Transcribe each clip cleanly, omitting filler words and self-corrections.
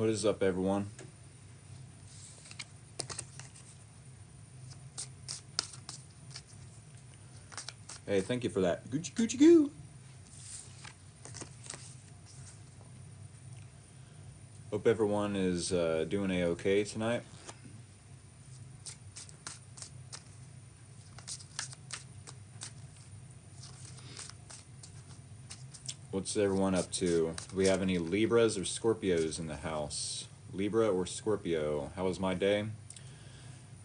What is up, everyone? Hey, thank you for that. Gucci Gucci Goo. Hope everyone is doing a-okay tonight. What's everyone up to? Do we have any Libras or Scorpios in the house? Libra or Scorpio? How was my day? I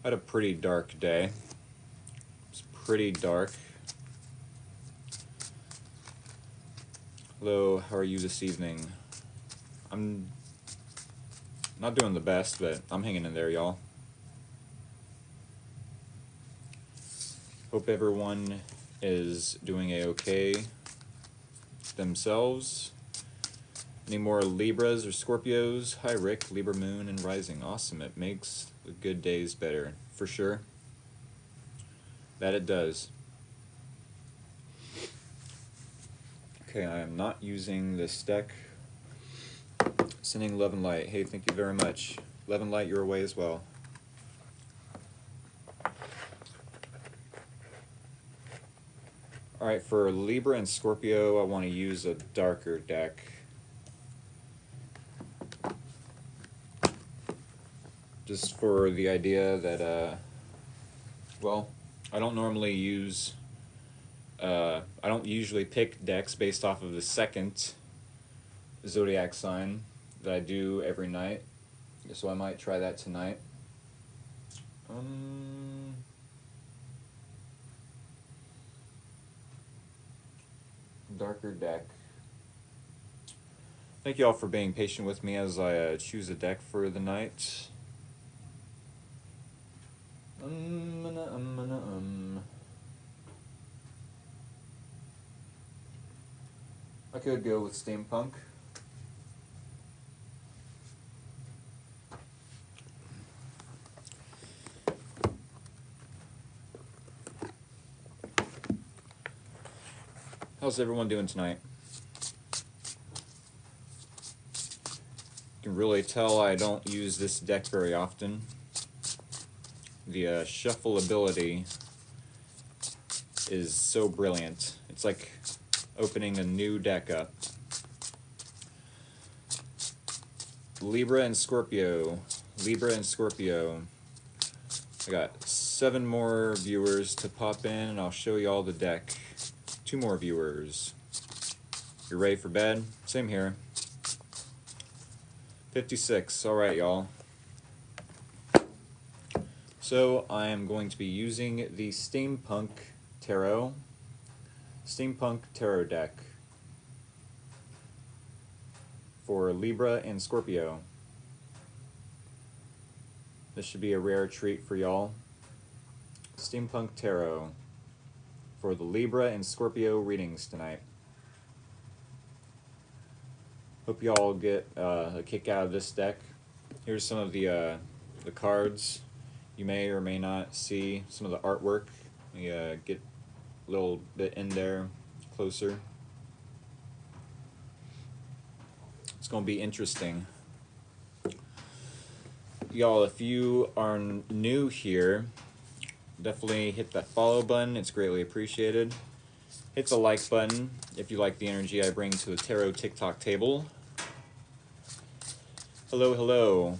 had a pretty dark day. It's pretty dark. Hello, how are you this evening? I'm not doing the best, but I'm hanging in there, y'all. Hope everyone is doing a-okay themselves. Any more Libras or Scorpios? Hi, Rick. Libra Moon and Rising. Awesome. It makes the good days better. For sure. That it does. Okay, I am not using this deck. Sending love and light. Hey, thank you very much. Love and light your way as well. Alright, for Libra and Scorpio, I want to use a darker deck. Just for the idea that, well, I don't normally use, I don't usually pick decks based off of the second zodiac sign that I do every night. So I might try that tonight. Darker deck. Thank you all for being patient with me as I choose a deck for the night. I could go with steampunk. How's everyone doing tonight? You can really tell I don't use this deck very often. The shuffle ability is so brilliant. It's like opening a new deck up. Libra and Scorpio. Libra and Scorpio. I got 7 more viewers to pop in and I'll show you all the deck. 2 more viewers. You're ready for bed? Same here. 56. Alright, y'all. So I am going to be using the Steampunk Tarot deck for Libra and Scorpio. This should be a rare treat for y'all. Steampunk Tarot for the Libra and Scorpio readings tonight. Hope y'all get a kick out of this deck. Here's some of the cards. You may or may not see some of the artwork. Let me get a little bit in there, closer. It's going to be interesting. Y'all, if you are new here, definitely hit that follow button. It's greatly appreciated. Hit the like button if you like the energy I bring to the tarot TikTok table. Hello, hello.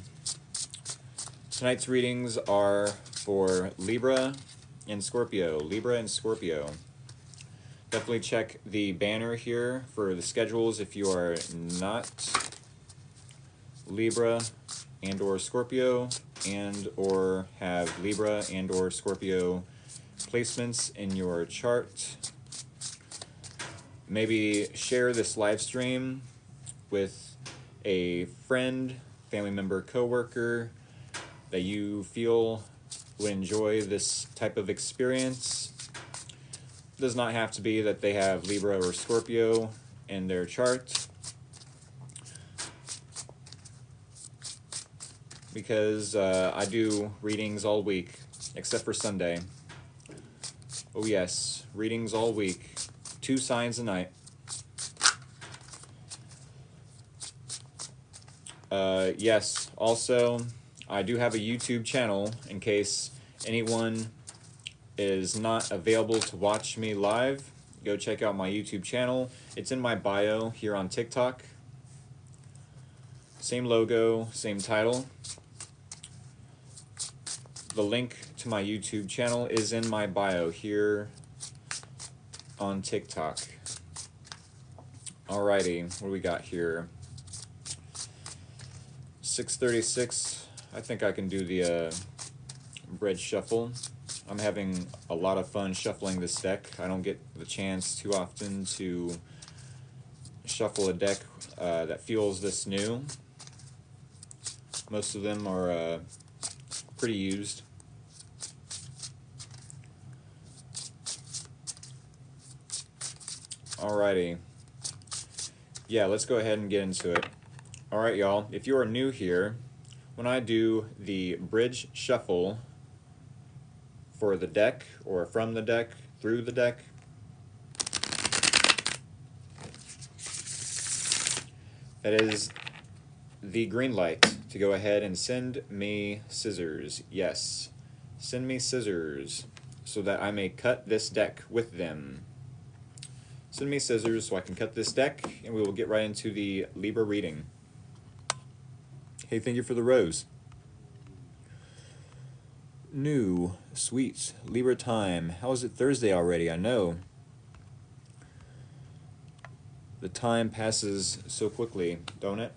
Tonight's readings are for Libra and Scorpio. Libra and Scorpio. Definitely check the banner here for the schedules if you are not Libra and or Scorpio and or have Libra and or Scorpio placements in your chart. Maybe share this live stream with a friend, family member, coworker that you feel would enjoy this type of experience. It does not have to be that they have Libra or Scorpio in their chart, because I do readings all week, except for Sunday. Oh yes, readings all week. 2 signs a night. Yes, also, I do have a YouTube channel in case anyone is not available to watch me live. Go check out my YouTube channel. It's in my bio here on TikTok. Same logo, same title. The link to my YouTube channel is in my bio here on TikTok. Alrighty, what do we got here? 636. I think I can do the bridge shuffle. I'm having a lot of fun shuffling this deck. I don't get the chance too often to shuffle a deck that feels this new. Most of them are pretty used. Alrighty. Yeah, let's go ahead and get into it. Alright, y'all, if you are new here, when I do the bridge shuffle for the deck, or from the deck, through the deck, that is the green light to go ahead and send me scissors. Yes, send me scissors so that I may cut this deck with them. Send me scissors so I can cut this deck, and we will get right into the Libra reading. Hey, thank you for the rose. New, sweet Libra time. How is it Thursday already? I know. The time passes so quickly, don't it?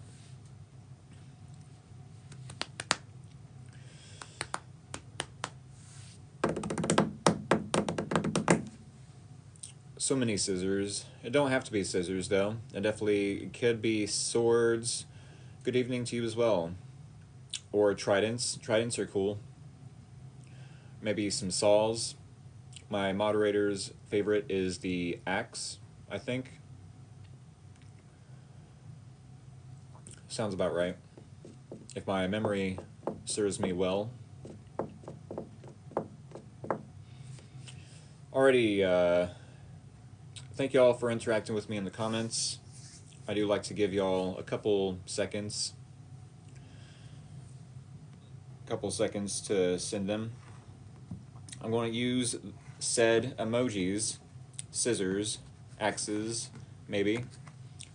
So many scissors. It don't have to be scissors, though. It definitely could be swords. Good evening to you as well. Or tridents. Tridents are cool. Maybe some saws. My moderator's favorite is the axe, I think. Sounds about right. If my memory serves me well. Alrighty, thank y'all for interacting with me in the comments. I do like to give y'all a couple seconds to send them. I'm going to use said emojis, scissors, axes, maybe,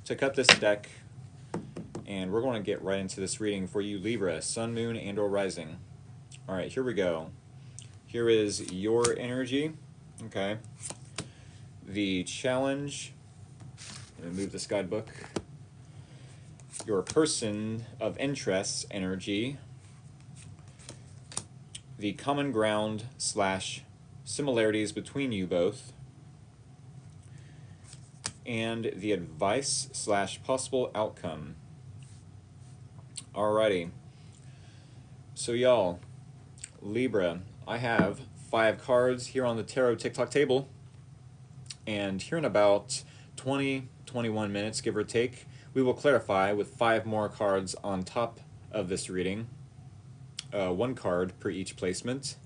to cut this deck, and we're going to get right into this reading for you Libra, Sun, Moon, and or Rising. Alright, here we go. Here is your energy. Okay. The challenge. Let me move this guidebook. Your person of interest energy. The common ground / similarities between you both. And the advice / possible outcome. Alrighty. So y'all, Libra, I have 5 cards here on the tarot TikTok table. And here in about 20-21 minutes, give or take, we will clarify with 5 more cards on top of this reading. 1 card per each placement.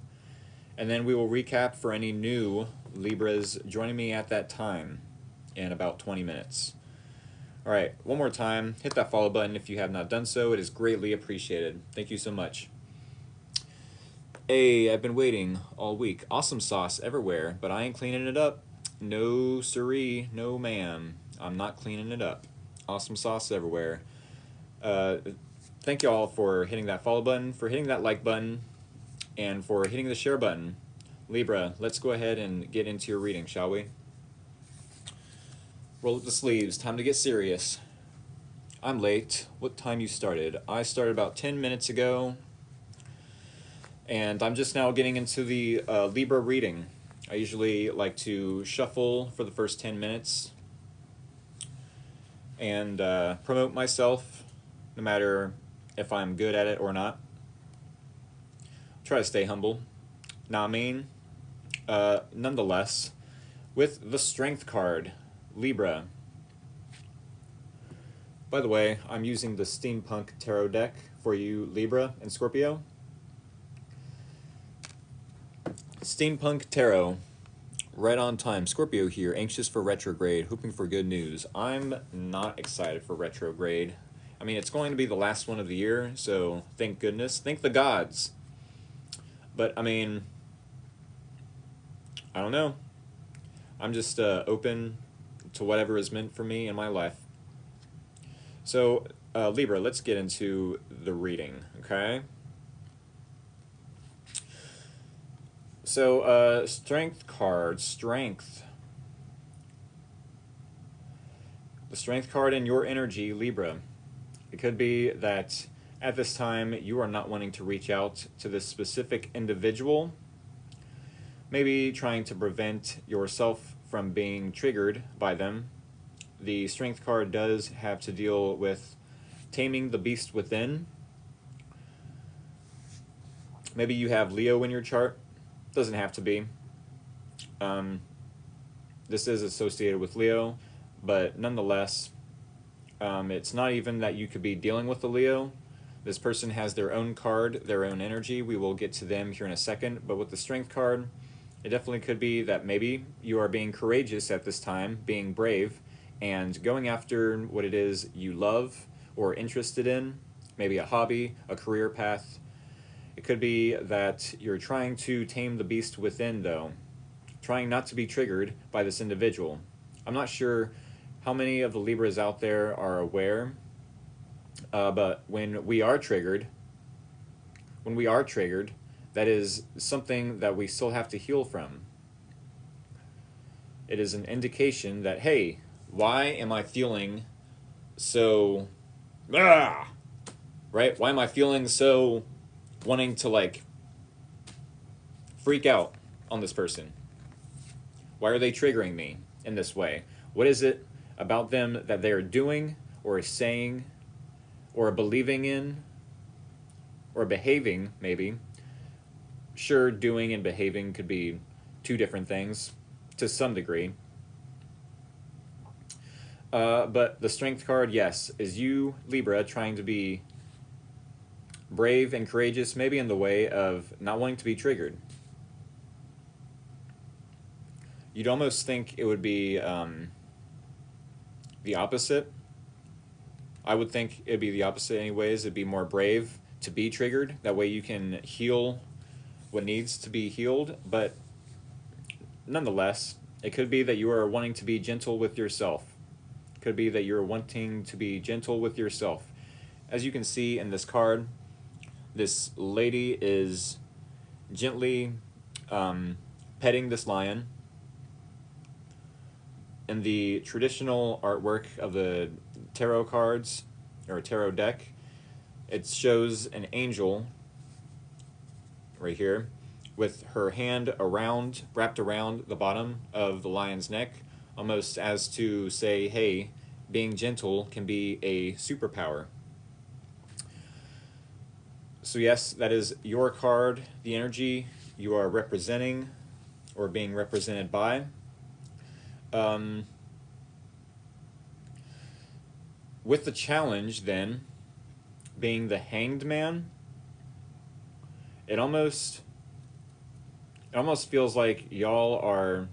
And then we will recap for any new Libras joining me at that time in about 20 minutes. Alright, one more time, hit that follow button if you have not done so. It is greatly appreciated. Thank you so much. Hey, I've been waiting all week. Awesome sauce everywhere, but I ain't cleaning it up. No siree, no ma'am. I'm not cleaning it up. Awesome sauce everywhere. Thank you all for hitting that follow button, for hitting that like button, and for hitting the share button. Libra, let's go ahead and get into your reading, shall we? Roll up the sleeves. Time to get serious. I'm late. What time you started? I started about 10 minutes ago, and I'm just now getting into the Libra reading. I usually like to shuffle for the first 10 minutes and promote myself, no matter if I'm good at it or not. Try to stay humble. Nah, I mean, nonetheless, with the Strength card, Libra. By the way, I'm using the Steampunk Tarot deck for you Libra and Scorpio. Steampunk Tarot. Right on time. Scorpio here, anxious for retrograde, hoping for good news. I'm not excited for retrograde. I mean, it's going to be the last one of the year, so thank goodness. Thank the gods. But, I mean, I don't know. I'm just open to whatever is meant for me in my life. So, Libra, let's get into the reading, okay? So, strength card, strength. The strength card in your energy, Libra. It could be that at this time you are not wanting to reach out to this specific individual, maybe trying to prevent yourself from being triggered by them. The strength card does have to deal with taming the beast within. Maybe you have Leo in your chart. Doesn't have to be. This is associated with Leo, but nonetheless, it's not even that you could be dealing with the Leo. This person has their own card, their own energy. We will get to them here in a second. But with the strength card, it definitely could be that maybe you are being courageous at this time, being brave, and going after what it is you love or interested in, maybe a hobby, a career path. It could be that you're trying to tame the beast within, though, trying not to be triggered by this individual. I'm not sure how many of the Libras out there are aware, but when we are triggered, that is something that we still have to heal from. It is an indication that, hey, why am I feeling so, right? Why am I feeling so wanting to, like, freak out on this person? Why are they triggering me in this way? What is it about them that they are doing or saying or believing in or behaving, maybe? Sure, doing and behaving could be two different things to some degree. But the strength card, yes, is you, Libra, trying to be brave and courageous, maybe in the way of not wanting to be triggered. You'd almost think it would be the opposite. I would think it'd be the opposite anyways. It'd be more brave to be triggered. That way you can heal what needs to be healed. But nonetheless, it could be that you are wanting to be gentle with yourself. It could be that you're wanting to be gentle with yourself. As you can see in this card, this lady is gently petting this lion. In the traditional artwork of the tarot cards, or tarot deck, it shows an angel right here with her hand wrapped around the bottom of the lion's neck, almost as to say, hey, being gentle can be a superpower. So yes, that is your card, the energy you are representing or being represented by. With the challenge, then, being the Hanged Man, it almost feels like y'all are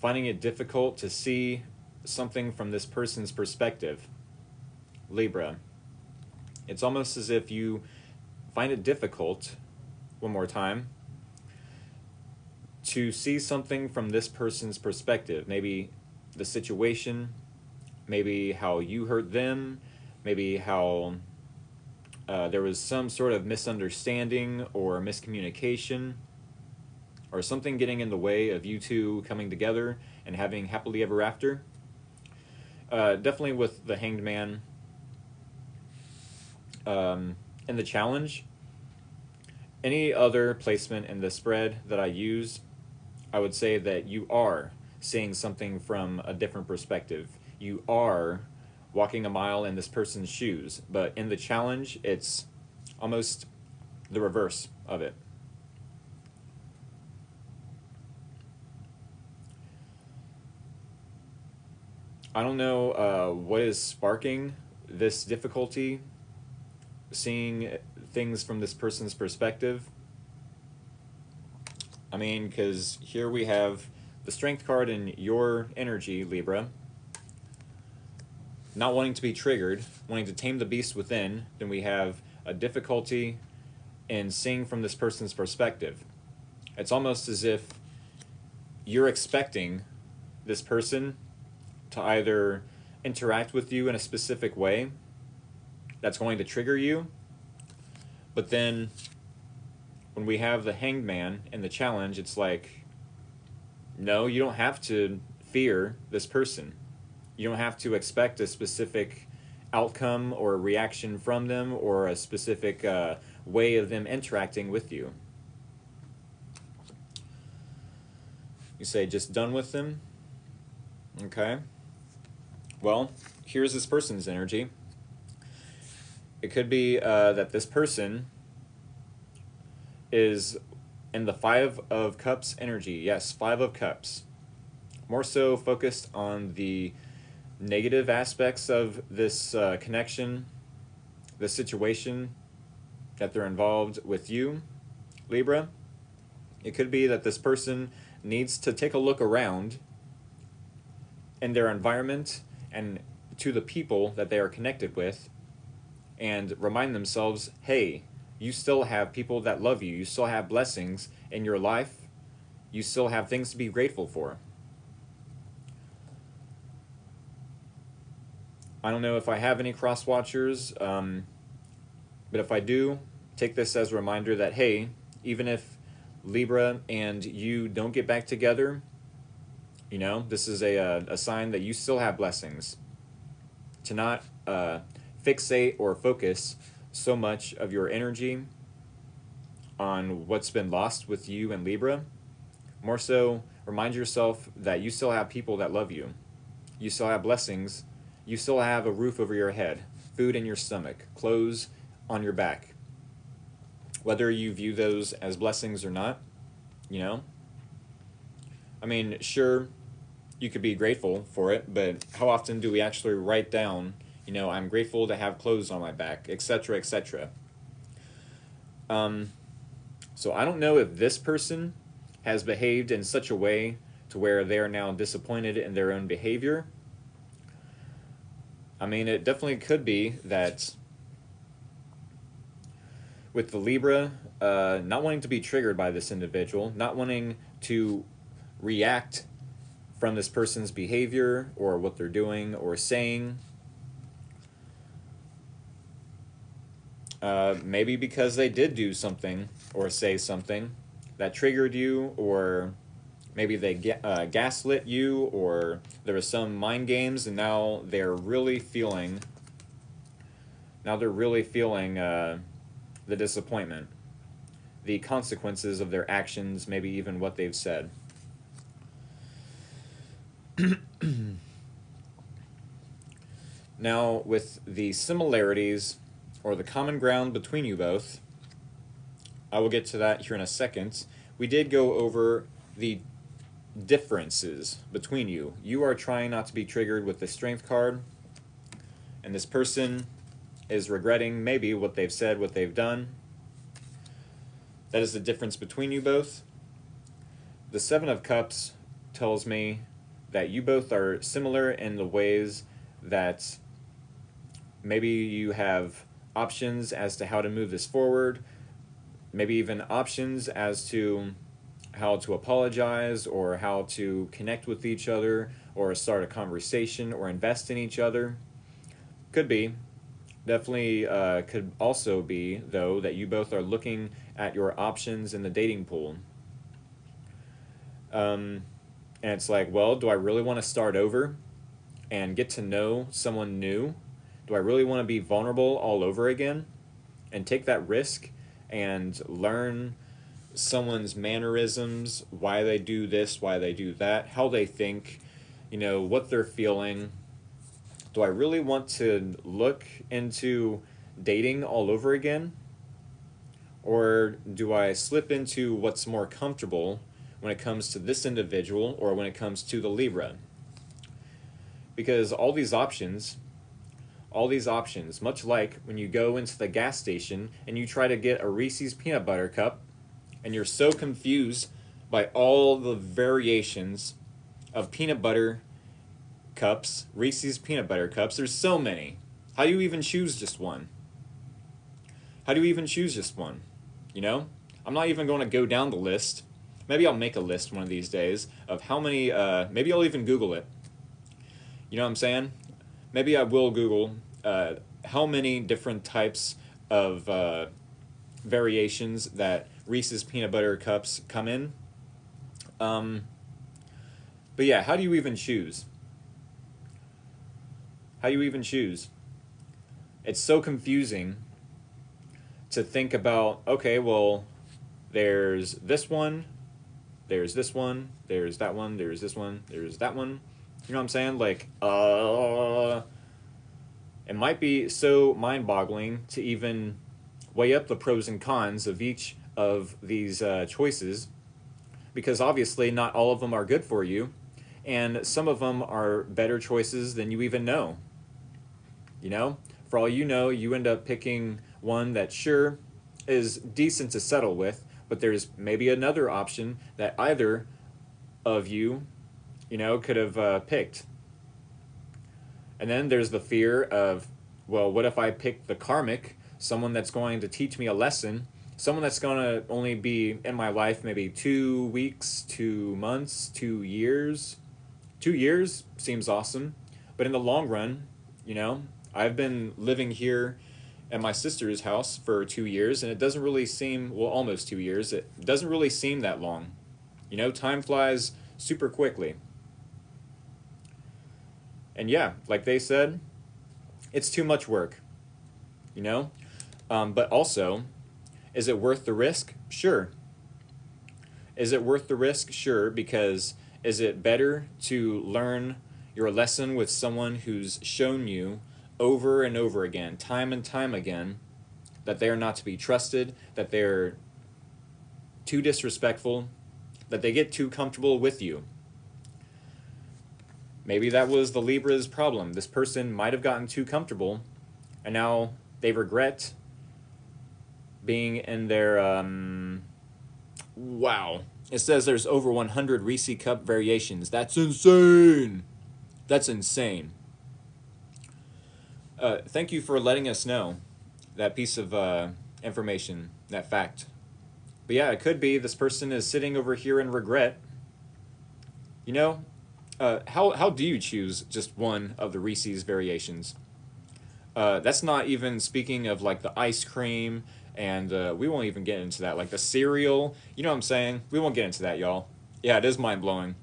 finding it difficult to see something from this person's perspective, Libra. It's almost as if you find it difficult, one more time, to see something from this person's perspective. Maybe the situation, maybe how you hurt them, maybe how there was some sort of misunderstanding or miscommunication or something getting in the way of you two coming together and having happily ever after. Definitely with the Hanged Man and the challenge. Any other placement in the spread that I use, I would say that you are seeing something from a different perspective. You are walking a mile in this person's shoes, but in the challenge, it's almost the reverse of it. I don't know what is sparking this difficulty, seeing things from this person's perspective. I mean, because here we have the Strength card in your energy, Libra. not wanting to be triggered, wanting to tame the beast within, then we have a difficulty in seeing from this person's perspective. It's almost as if you're expecting this person to either interact with you in a specific way that's going to trigger you, but then when we have the Hanged Man and the challenge, it's like, no, you don't have to fear this person. You don't have to expect a specific outcome or reaction from them or a specific way of them interacting with you. You say, just done with them? Okay. Well, here's this person's energy. It could be that this person is in the Five of Cups energy. Yes, Five of Cups. More so focused on the negative aspects of this connection, the situation that they're involved with you, Libra. It could be that this person needs to take a look around in their environment and to the people that they are connected with and remind themselves, hey, you still have people that love you. You still have blessings in your life. You still have things to be grateful for. I don't know if I have any cross watchers, but if I do, take this as a reminder that, hey, even if Libra and you don't get back together, you know, this is a sign that you still have blessings. To not fixate or focus so much of your energy on what's been lost with you and Libra. More so, remind yourself that you still have people that love you. You still have blessings. You still have a roof over your head, food in your stomach, clothes on your back. Whether you view those as blessings or not, you know? I mean, sure, you could be grateful for it, but how often do we actually write down, you know, I'm grateful to have clothes on my back, etc., etc. So I don't know if this person has behaved in such a way to where they're now disappointed in their own behavior. I mean, it definitely could be that with the Libra, not wanting to be triggered by this individual, not wanting to react from this person's behavior or what they're doing or saying. Maybe because they did do something or say something that triggered you, or maybe they gaslit you, or there was some mind games, and now they're really feeling the disappointment, the consequences of their actions, maybe even what they've said. Now, with the similarities or the common ground between you both, I will get to that here in a second. We did go over the differences between you. You are trying not to be triggered with the Strength card, and this person is regretting maybe what they've said, what they've done. That is the difference between you both. The Seven of Cups tells me that you both are similar in the ways that maybe you have options as to how to move this forward, maybe even options as to how to apologize or how to connect with each other or start a conversation or invest in each other. Could be. Definitely could also be, though, that you both are looking at your options in the dating pool. And it's like, well, do I really want to start over and get to know someone new? Do I really want to be vulnerable all over again and take that risk and learn someone's mannerisms, why they do this, why they do that, how they think, you know, what they're feeling? Do I really want to look into dating all over again? Or do I slip into what's more comfortable when it comes to this individual or when it comes to the Libra? Because all these options, much like when you go into the gas station and you try to get a Reese's peanut butter cup and you're so confused by all the variations of peanut butter cups, Reese's peanut butter cups. There's so many. How do you even choose just one? How do you even choose just one? You know? I'm not even going to go down the list. Maybe I'll make a list one of these days of how many, maybe I'll even Google it. You know what I'm saying? Maybe I will Google how many different types of variations that Reese's peanut butter cups come in. But yeah, how do you even choose? How do you even choose? It's so confusing to think about, okay, well, there's this one, there's this one, there's that one, there's this one, there's that one. You know what I'm saying? Like, it might be so mind-boggling to even weigh up the pros and cons of each of these choices, because obviously not all of them are good for you, and some of them are better choices than you even know. You know? For all you know, you end up picking one that sure is decent to settle with, but there's maybe another option that either of you, you know, could have picked. And then there's the fear of, well, what if I pick the karmic, someone that's going to teach me a lesson, someone that's going to only be in my life maybe 2 weeks, 2 months, 2 years. 2 years seems awesome, but in the long run, you know, I've been living here at my sister's house for 2 years, and it doesn't really seem, well, almost 2 years, it doesn't really seem that long. You know, time flies super quickly. And yeah, like they said, it's too much work, you know? But also, is it worth the risk? Sure. Is it worth the risk? Sure, because is it better to learn your lesson with someone who's shown you over and over again, time and time again, that they are not to be trusted, that they're too disrespectful, that they get too comfortable with you? Maybe that was the Libra's problem. This person might have gotten too comfortable, and now they regret being in their, wow. It says there's over 100 Reese Cup variations. That's insane. That's insane. Thank you for letting us know that piece of information, that fact. But yeah, it could be this person is sitting over here in regret. You know, how do you choose just one of the Reese's variations? That's not even speaking of like the ice cream, and we won't even get into that. Like the cereal, you know what I'm saying? We won't get into that, y'all. Yeah, it is mind-blowing.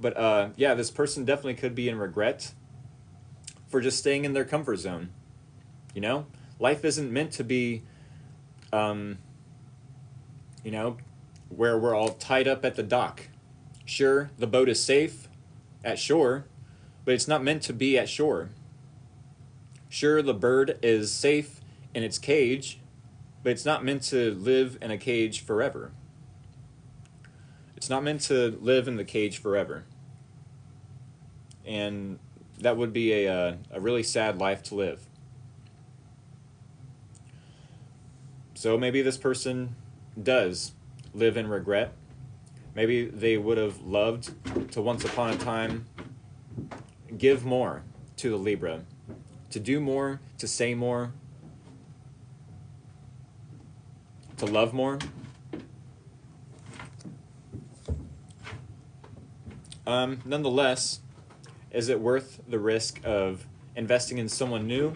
But yeah, this person definitely could be in regret for just staying in their comfort zone. You know? Life isn't meant to be, you know, where we're all tied up at the dock. Sure, the boat is safe at shore, but it's not meant to be at shore. Sure, the bird is safe in its cage, but it's not meant to live in a cage forever. It's not meant to live in the cage forever. And that would be a really sad life to live. So maybe this person does live in regret. Maybe they would have loved to once upon a time give more to the Libra, to do more, to say more, to love more. Nonetheless, is it worth the risk of investing in someone new?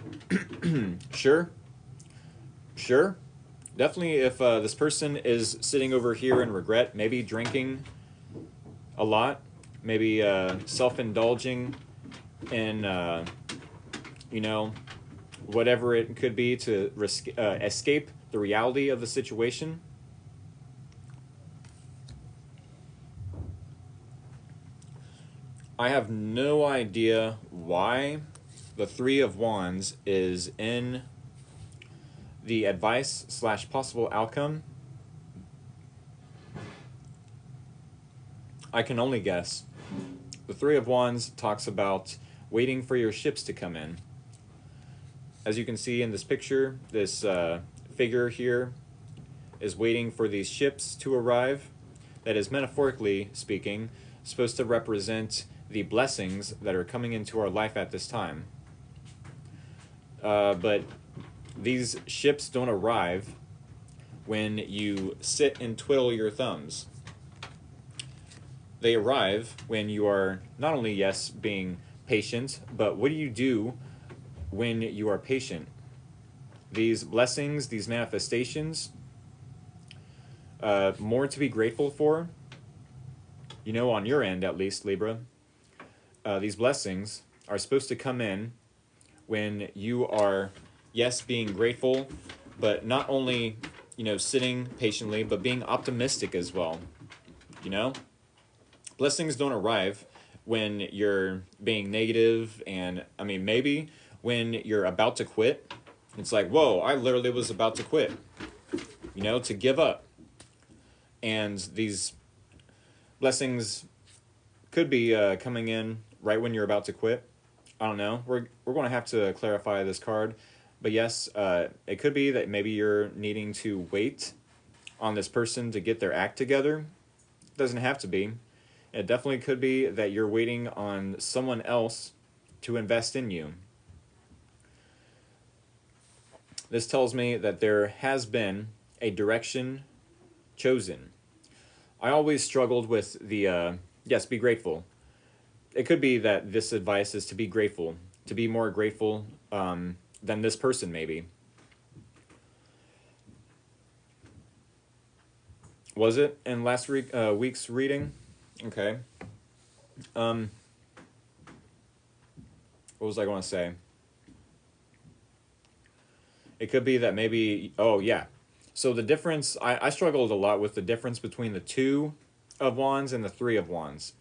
Sure. Sure. Definitely, if this person is sitting over here in regret, maybe drinking a lot, maybe self-indulging in, you know, whatever it could be to escape the reality of the situation. I have no idea why the Three of Wands is in the advice / possible outcome. I can only guess. The Three of Wands talks about waiting for your ships to come in. As you can see in this picture, this figure here is waiting for these ships to arrive. That is, metaphorically speaking, supposed to represent the blessings that are coming into our life at this time. But these ships don't arrive when you sit and twiddle your thumbs. They arrive when you are not only, yes, being patient, but what do you do when you are patient? These blessings, these manifestations, more to be grateful for, on your end at least, Libra. These blessings are supposed to come in when you are, yes, being grateful, but not only, sitting patiently, but being optimistic as well. Blessings don't arrive when you're being negative, and maybe when you're about to quit. It's like, whoa, I literally was about to quit, to give up. And these blessings could be coming in right when you're about to quit. I don't know. We're going to have to clarify this card. But yes, it could be that maybe you're needing to wait on this person to get their act together. It doesn't have to be. It definitely could be that you're waiting on someone else to invest in you. This tells me that there has been a direction chosen. I always struggled with the, yes, be grateful. It could be that this advice is to be grateful, to be more grateful than this person maybe. Was it in last week's reading? Okay. What was I going to say? It could be that maybe, oh yeah. So the difference, I struggled a lot with the difference between the Two of Wands and the Three of Wands.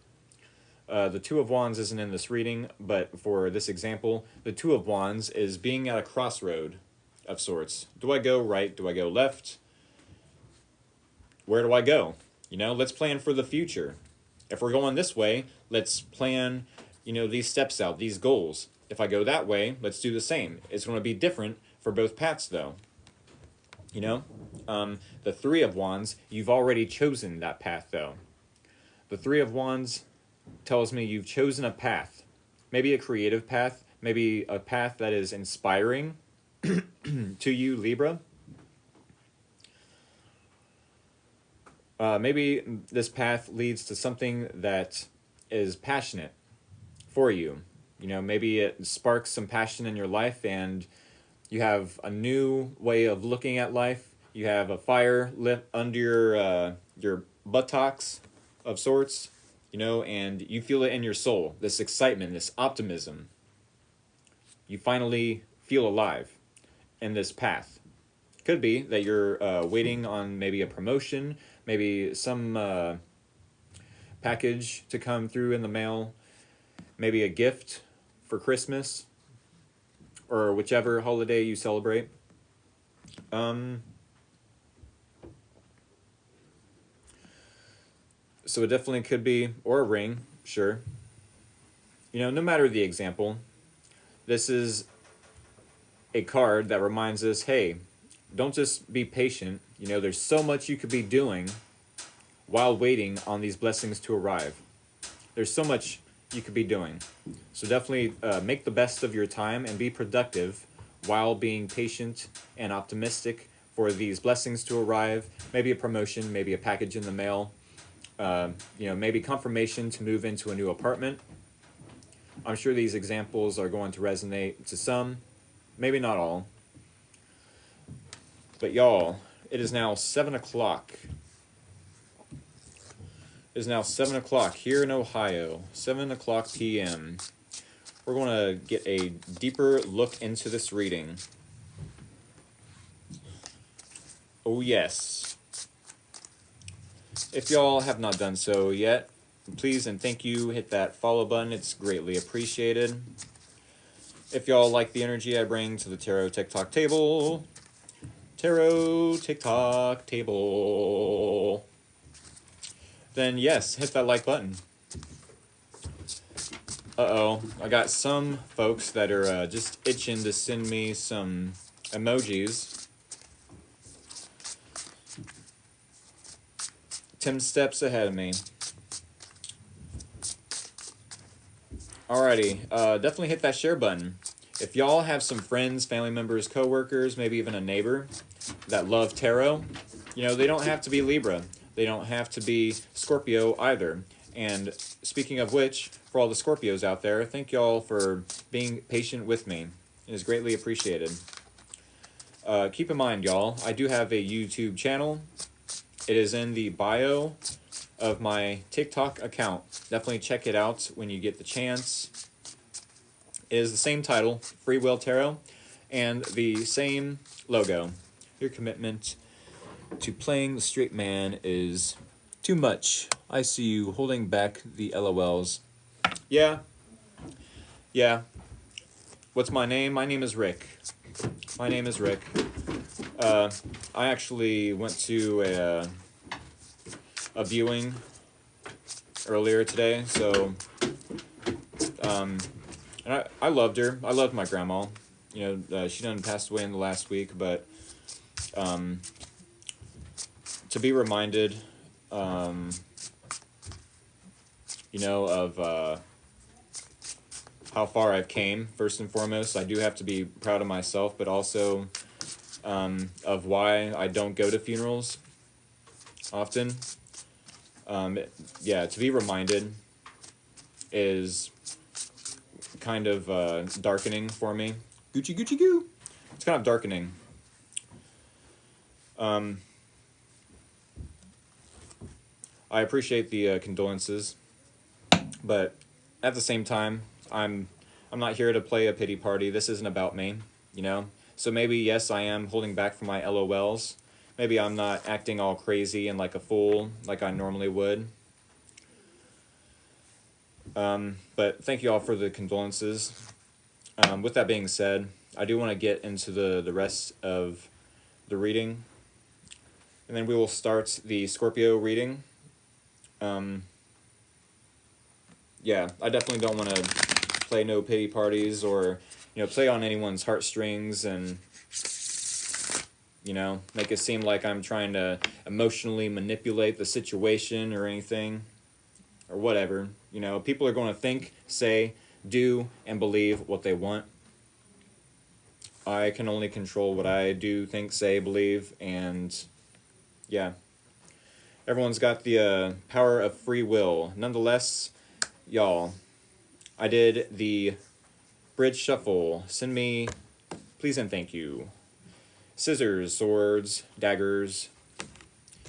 The Two of Wands isn't in this reading, but for this example, the Two of Wands is being at a crossroad of sorts. Do I go right? Do I go left? Where do I go? Let's plan for the future. If we're going this way, let's plan, these steps out, these goals. If I go that way, let's do the same. It's going to be different for both paths, though. The Three of Wands, you've already chosen that path, though. The Three of Wands tells me you've chosen a path. Maybe a creative path, maybe a path that is inspiring to you, Libra. Maybe this path leads to something that is passionate for you. Maybe it sparks some passion in your life and you have a new way of looking at life. You have a fire lit under your buttocks of sorts, and you feel it in your soul, this excitement, this optimism. You finally feel alive in this path. Could be that you're waiting on maybe a promotion, maybe some package to come through in the mail, maybe a gift for Christmas, or whichever holiday you celebrate. So it definitely could be, or a ring, sure. No matter the example, this is a card that reminds us, hey, don't just be patient. There's so much you could be doing while waiting on these blessings to arrive. There's so much you could be doing. So definitely make the best of your time and be productive while being patient and optimistic for these blessings to arrive. Maybe a promotion, maybe a package in the mail, maybe confirmation to move into a new apartment. I'm sure these examples are going to resonate to some, maybe not all. But y'all, it is now 7 o'clock. It is now 7 o'clock here in Ohio, 7 o'clock p.m. We're going to get a deeper look into this reading. Oh yes. If y'all have not done so yet, please and thank you, hit that follow button. It's greatly appreciated. If y'all like the energy I bring to the Tarot TikTok table, Tarot TikTok table, then yes, hit that like button. Uh-oh, I got some folks that are just itching to send me some emojis. 10 steps ahead of me. Alrighty, definitely hit that share button. If y'all have some friends, family members, coworkers, maybe even a neighbor that love tarot, you know, they don't have to be Libra. They don't have to be Scorpio either. And speaking of which, for all the Scorpios out there, thank y'all for being patient with me. It is greatly appreciated. Keep in mind, y'all, I do have a YouTube channel. It is in the bio of my TikTok account. Definitely check it out when you get the chance. It is the same title, Free Will Tarot, and the same logo. Your commitment to playing the straight man is too much. I see you holding back the LOLs. Yeah. What's my name? My name is Rick. My name is Rick. I actually went to a viewing earlier today, so and I loved her. I loved my grandma. You know, she done passed away in the last week, but to be reminded, you know, of how far I've came, first and foremost. I do have to be proud of myself, but also of why I don't go to funerals often. Yeah, to be reminded is kind of darkening for me. Gucci Gucci Goo! It's kind of darkening. I appreciate the condolences, but at the same time, I'm not here to play a pity party. This isn't about me, you know? So maybe, yes, I am holding back from my LOLs. Maybe I'm not acting all crazy and like a fool like I normally would. But thank you all for the condolences. With that being said, I do want to get into the rest of the reading. And then we will start the Scorpio reading. Yeah, I definitely don't want to play no pity parties or, you know, play on anyone's heartstrings and, you know, make it seem like I'm trying to emotionally manipulate the situation or anything or whatever. You know, people are going to think, say, do, and believe what they want. I can only control what I do, think, say, believe, and yeah. Everyone's got the power of free will. Nonetheless, y'all, I did the bridge shuffle. Send me, please and thank you, scissors, swords, daggers,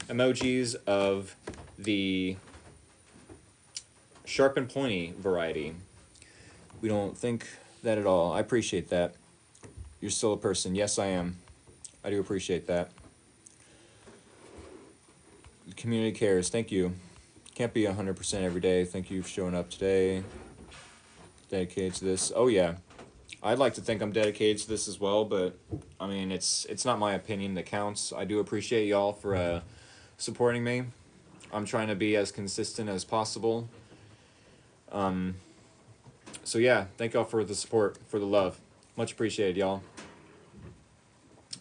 emojis of the sharp and pointy variety. We don't think that at all. I appreciate that. You're still a person. Yes, I am. I do appreciate that. The community cares. Thank you. Can't be 100% every day. Thank you for showing up today. Dedicated to this. Oh, yeah. I'd like to think I'm dedicated to this as well, but, I mean, it's not my opinion that counts. I do appreciate y'all for supporting me. I'm trying to be as consistent as possible. So, yeah, thank y'all for the support, for the love. Much appreciated, y'all.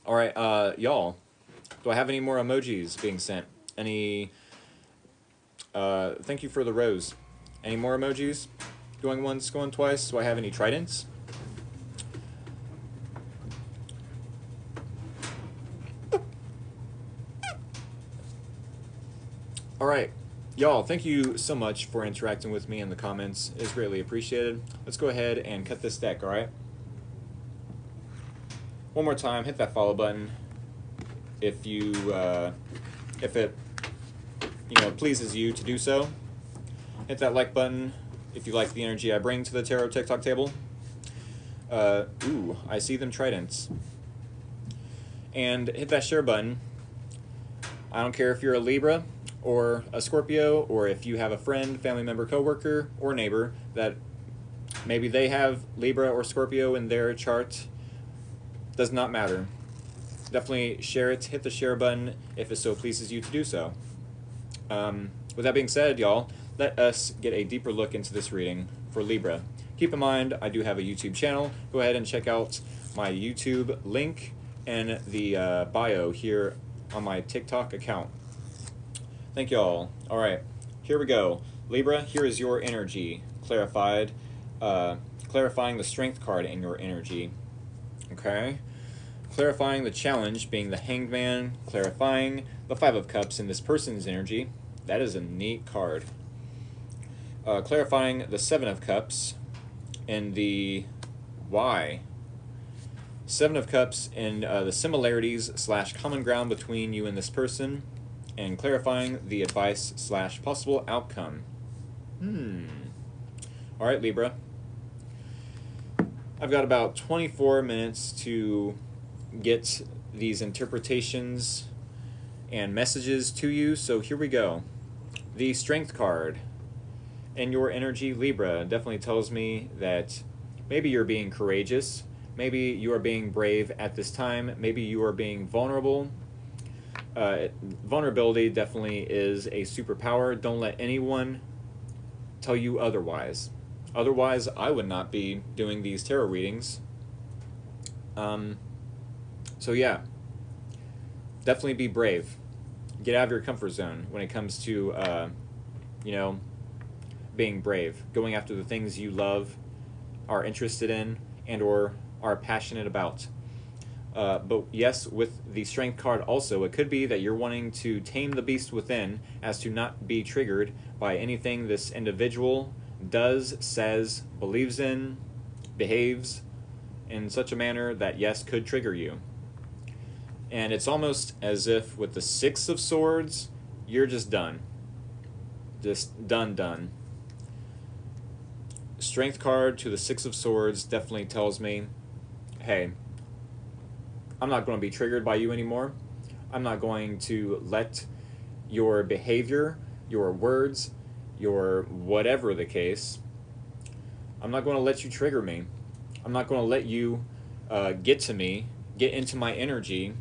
All right, y'all, do I have any more emojis being sent? Any, thank you for the rose. Any more emojis? Going once, going twice. Do I have any tridents? All right, y'all, thank you so much for interacting with me in the comments. It's greatly appreciated. Let's go ahead and cut this deck, all right? One more time, hit that follow button if you, if it, you know, pleases you to do so. Hit that like button if you like the energy I bring to the tarot TikTok table. Ooh, I see them tridents. And hit that share button. I don't care if you're a Libra or a Scorpio, or if you have a friend, family member, coworker, or neighbor that maybe they have Libra or Scorpio in their chart. Does not matter. Definitely share it. Hit the share button if it so pleases you to do so. With that being said, y'all, let us get a deeper look into this reading for Libra. Keep in mind, I do have a YouTube channel. Go ahead and check out my YouTube link in the bio here on my TikTok account. Thank y'all. All right, here we go. Libra, here is your energy clarified. clarifying the Strength card in your energy. Okay? Clarifying the Challenge being the Hanged Man, clarifying the Five of Cups in this person's energy. That is a neat card. Clarifying the Seven of Cups in the why. Seven of Cups in the similarities / common ground between you and this person, and clarifying the advice / possible outcome. All right, Libra. I've got about 24 minutes to get these interpretations and messages to you, so here we go. The Strength card in your energy, Libra, definitely tells me that maybe you're being courageous, maybe you are being brave at this time, maybe you are being vulnerable. Vulnerability definitely is a superpower. Don't let anyone tell you otherwise. Otherwise, I would not be doing these tarot readings. So yeah, definitely be brave. Get out of your comfort zone when it comes to, being brave. Going after the things you love, are interested in, and or are passionate about. But yes, with the Strength card also, it could be that you're wanting to tame the beast within as to not be triggered by anything this individual does, says, believes in, behaves in such a manner that, yes, could trigger you. And it's almost as if with the Six of Swords, you're just done. Just done. Strength card to the Six of Swords definitely tells me, hey, I'm not going to be triggered by you anymore. I'm not going to let your behavior, your words, your whatever the case, I'm not going to let you trigger me. I'm not going to let you get to me, get into my energy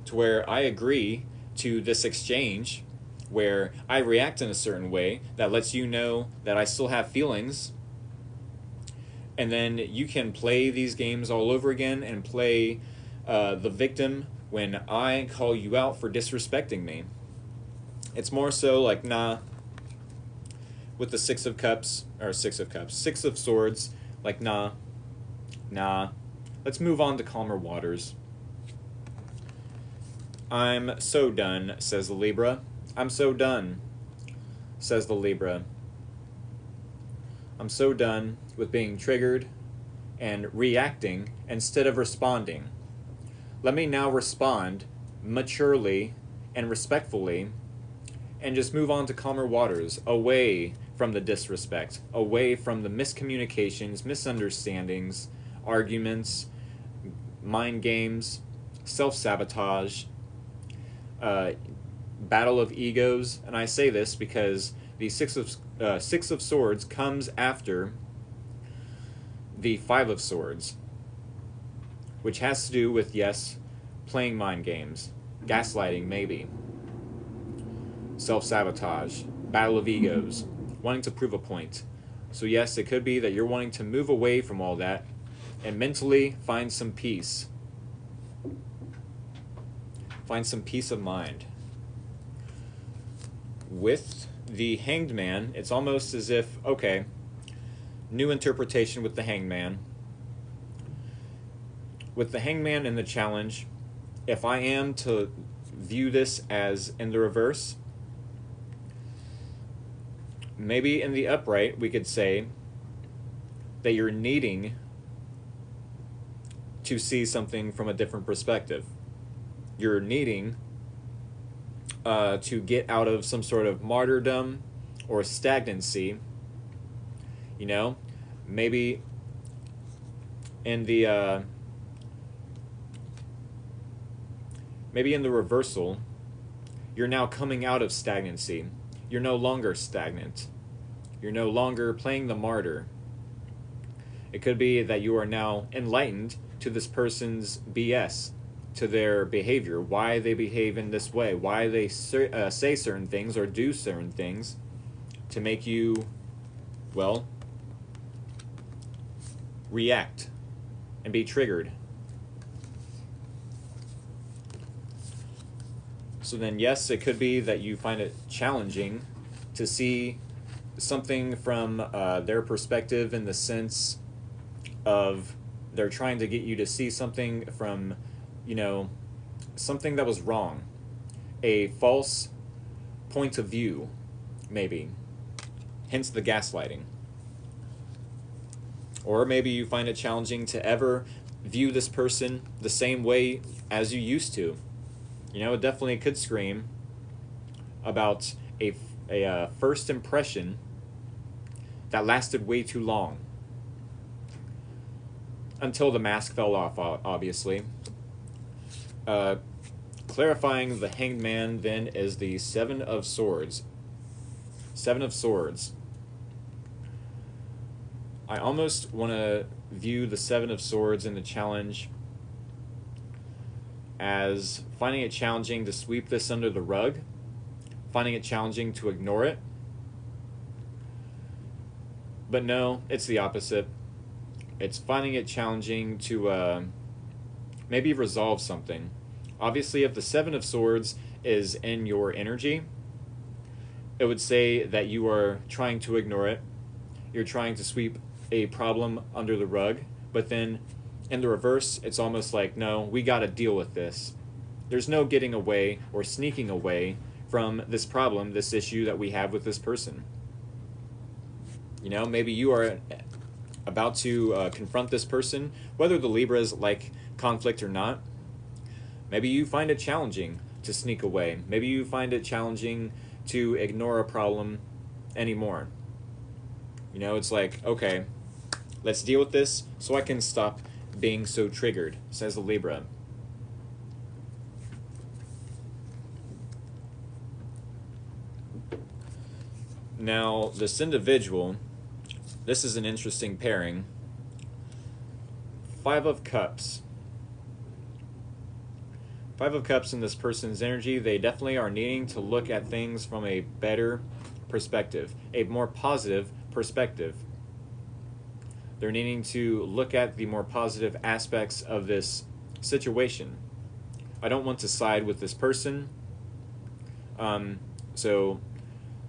to where I agree to this exchange, where I react in a certain way that lets you know that I still have feelings. And then you can play these games all over again and play the victim when I call you out for disrespecting me. It's more so like, nah, with the Six of Swords, like, nah, let's move on to calmer waters. I'm so done, says the Libra. I'm so done, says the Libra. I'm so done with being triggered and reacting instead of responding. Let me now respond maturely and respectfully and just move on to calmer waters, away from the disrespect, away from the miscommunications, misunderstandings, arguments, mind games, self-sabotage, battle of egos. And I say this because the Six of Swords comes after the Five of Swords, which has to do with, yes, playing mind games, gaslighting maybe, self-sabotage, battle of egos, wanting to prove a point. So yes, it could be that you're wanting to move away from all that and mentally find some peace. Find some peace of mind. With the Hanged Man, it's almost as if, okay, new interpretation with the Hanged Man. With the Hanged Man in the challenge, if I am to view this as in the reverse, maybe in the upright we could say that you're needing to see something from a different perspective. You're needing to get out of some sort of martyrdom or stagnancy. You know, maybe in the reversal, you're now coming out of stagnancy. You're no longer stagnant. You're no longer playing the martyr. It could be that you are now enlightened to this person's BS, to their behavior, why they behave in this way, why they say certain things or do certain things to make you, well, react and be triggered. So then, yes, it could be that you find it challenging to see something from their perspective, in the sense of they're trying to get you to see something from, you know, something that was wrong, a false point of view, maybe, hence the gaslighting. Or maybe you find it challenging to ever view this person the same way as you used to. You know, it definitely could scream about a first impression that lasted way too long. Until the mask fell off, obviously. Clarifying the Hanged Man then is the Seven of Swords. Seven of Swords. I almost want to view the Seven of Swords in the challenge as finding it challenging to sweep this under the rug, finding it challenging to ignore it. But no, it's the opposite. It's finding it challenging to maybe resolve something. Obviously, if the Seven of Swords is in your energy, it would say that you are trying to ignore it. You're trying to sweep a problem under the rug. But then in the reverse, it's almost like, no, we got to deal with this. There's no getting away or sneaking away from this problem, this issue that we have with this person. You know, maybe you are about to confront this person, whether the Libras like conflict or not. Maybe you find it challenging to sneak away. Maybe you find it challenging to ignore a problem anymore. You know, it's like, okay, let's deal with this so I can stop being so triggered, says the Libra. Now, this individual, this is an interesting pairing. Five of Cups. Five of Cups in this person's energy, they definitely are needing to look at things from a better perspective, a more positive perspective. They're needing to look at the more positive aspects of this situation. I don't want to side with this person. So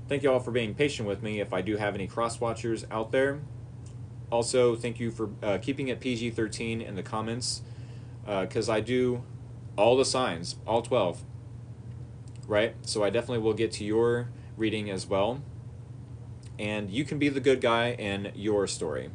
thank you all for being patient with me if I do have any cross-watchers out there. Also, thank you for keeping it PG-13 in the comments, because I do all the signs, all 12, right? So I definitely will get to your reading as well. And you can be the good guy in your story.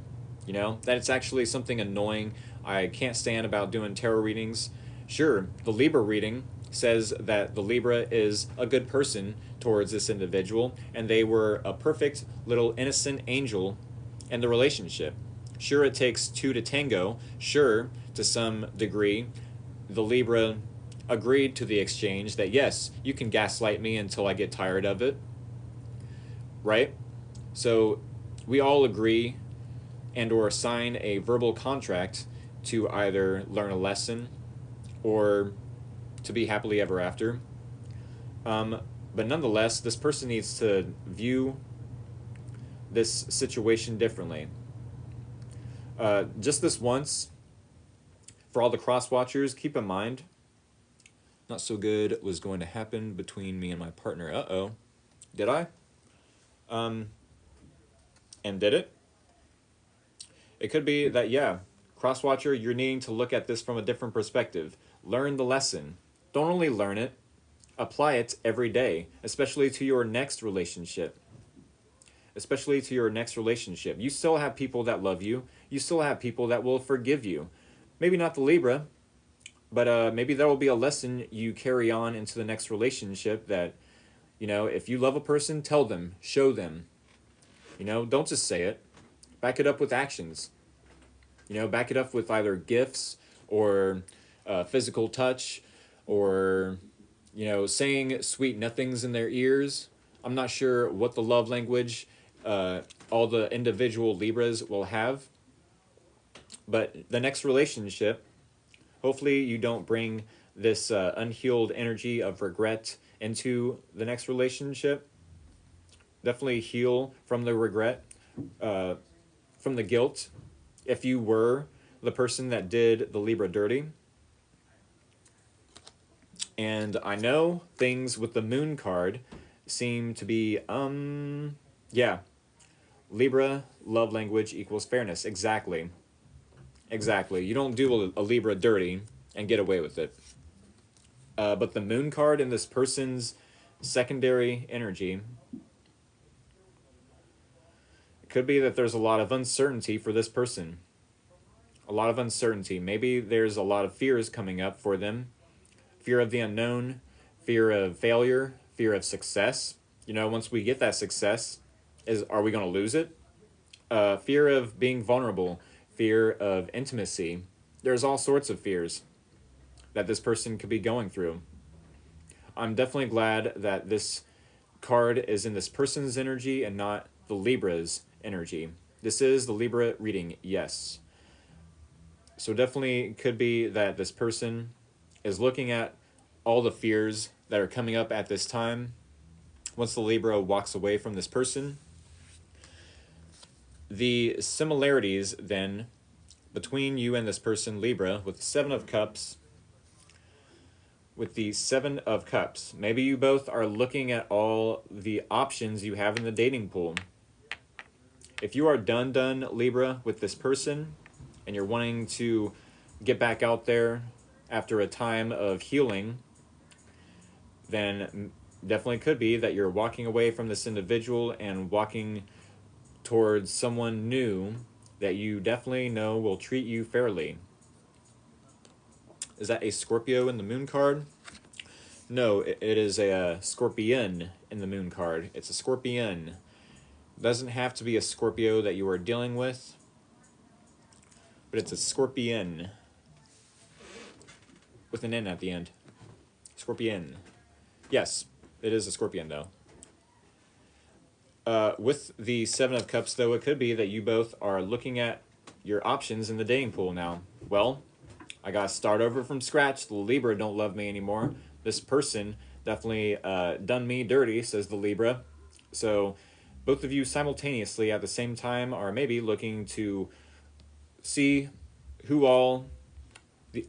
You know, that it's actually something annoying I can't stand about doing tarot readings. Sure, the Libra reading says that the Libra is a good person towards this individual, and they were a perfect little innocent angel in the relationship. Sure, it takes two to tango. Sure, to some degree, the Libra agreed to the exchange that, yes, you can gaslight me until I get tired of it, right? So we all agree and or sign a verbal contract to either learn a lesson or to be happily ever after. But nonetheless, this person needs to view this situation differently. Just this once, for all the cross-watchers, keep in mind, not so good was going to happen between me and my partner. Uh-oh. Did I? And did it? It could be that, yeah, cross-watcher, you're needing to look at this from a different perspective. Learn the lesson. Don't only learn it, apply it every day, especially to your next relationship. Especially to your next relationship. You still have people that love you. You still have people that will forgive you. Maybe not the Libra, but maybe there will be a lesson you carry on into the next relationship that, you know, if you love a person, tell them, show them. You know, don't just say it. Back it up with actions. You know, back it up with either gifts or physical touch or, you know, saying sweet nothings in their ears. I'm not sure what the love language all the individual Libras will have. But the next relationship, hopefully you don't bring this unhealed energy of regret into the next relationship. Definitely heal from the regret, from the guilt, if you were the person that did the Libra dirty. And I know things with the Moon card seem to be, yeah, Libra, love language equals fairness. Exactly. Exactly. You don't do a Libra dirty and get away with it. But the moon card in this person's secondary energy, it could be that there's a lot of uncertainty for this person. A lot of uncertainty. Maybe there's a lot of fears coming up for them. Fear of the unknown, fear of failure, fear of success. You know, once we get that success, are we going to lose it? Fear of being vulnerable, fear of intimacy. There's all sorts of fears that this person could be going through. I'm definitely glad that this card is in this person's energy and not the Libra's energy. This is the Libra reading, yes. So definitely could be that this person is looking at all the fears that are coming up at this time. Once the Libra walks away from this person, the similarities then between you and this person, Libra, with the Seven of Cups, maybe you both are looking at all the options you have in the dating pool. If you are done, Libra, with this person, and you're wanting to get back out there after a time of healing, then definitely could be that you're walking away from this individual and walking towards someone new that you definitely know will treat you fairly. Is that a Scorpio in the moon card? No, it is a Scorpion in the moon card. It's a Scorpion. It doesn't have to be a Scorpio that you are dealing with, but it's a Scorpion with an N at the end. Scorpion. Yes, it is a Scorpion, though. With the Seven of Cups, though, it could be that you both are looking at your options in the dating pool now. Well, I got to start over from scratch. The Libra don't love me anymore. This person definitely done me dirty, says the Libra. So both of you simultaneously at the same time are maybe looking to see who all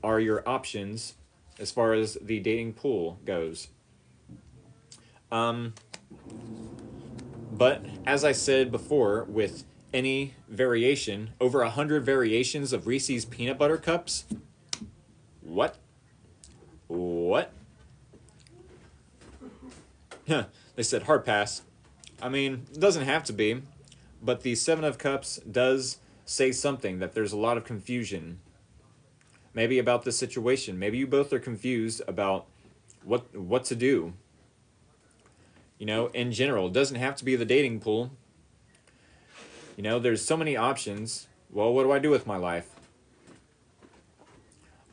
are your options as far as the dating pool goes. But as I said before, with any variation, over 100 variations of Reese's peanut butter cups. What? They said hard pass. I mean, it doesn't have to be, but the Seven of Cups does say something, that there's a lot of confusion. Maybe about this situation. Maybe you both are confused about what to do. You know, in general, it doesn't have to be the dating pool. You know, there's so many options. Well, what do I do with my life?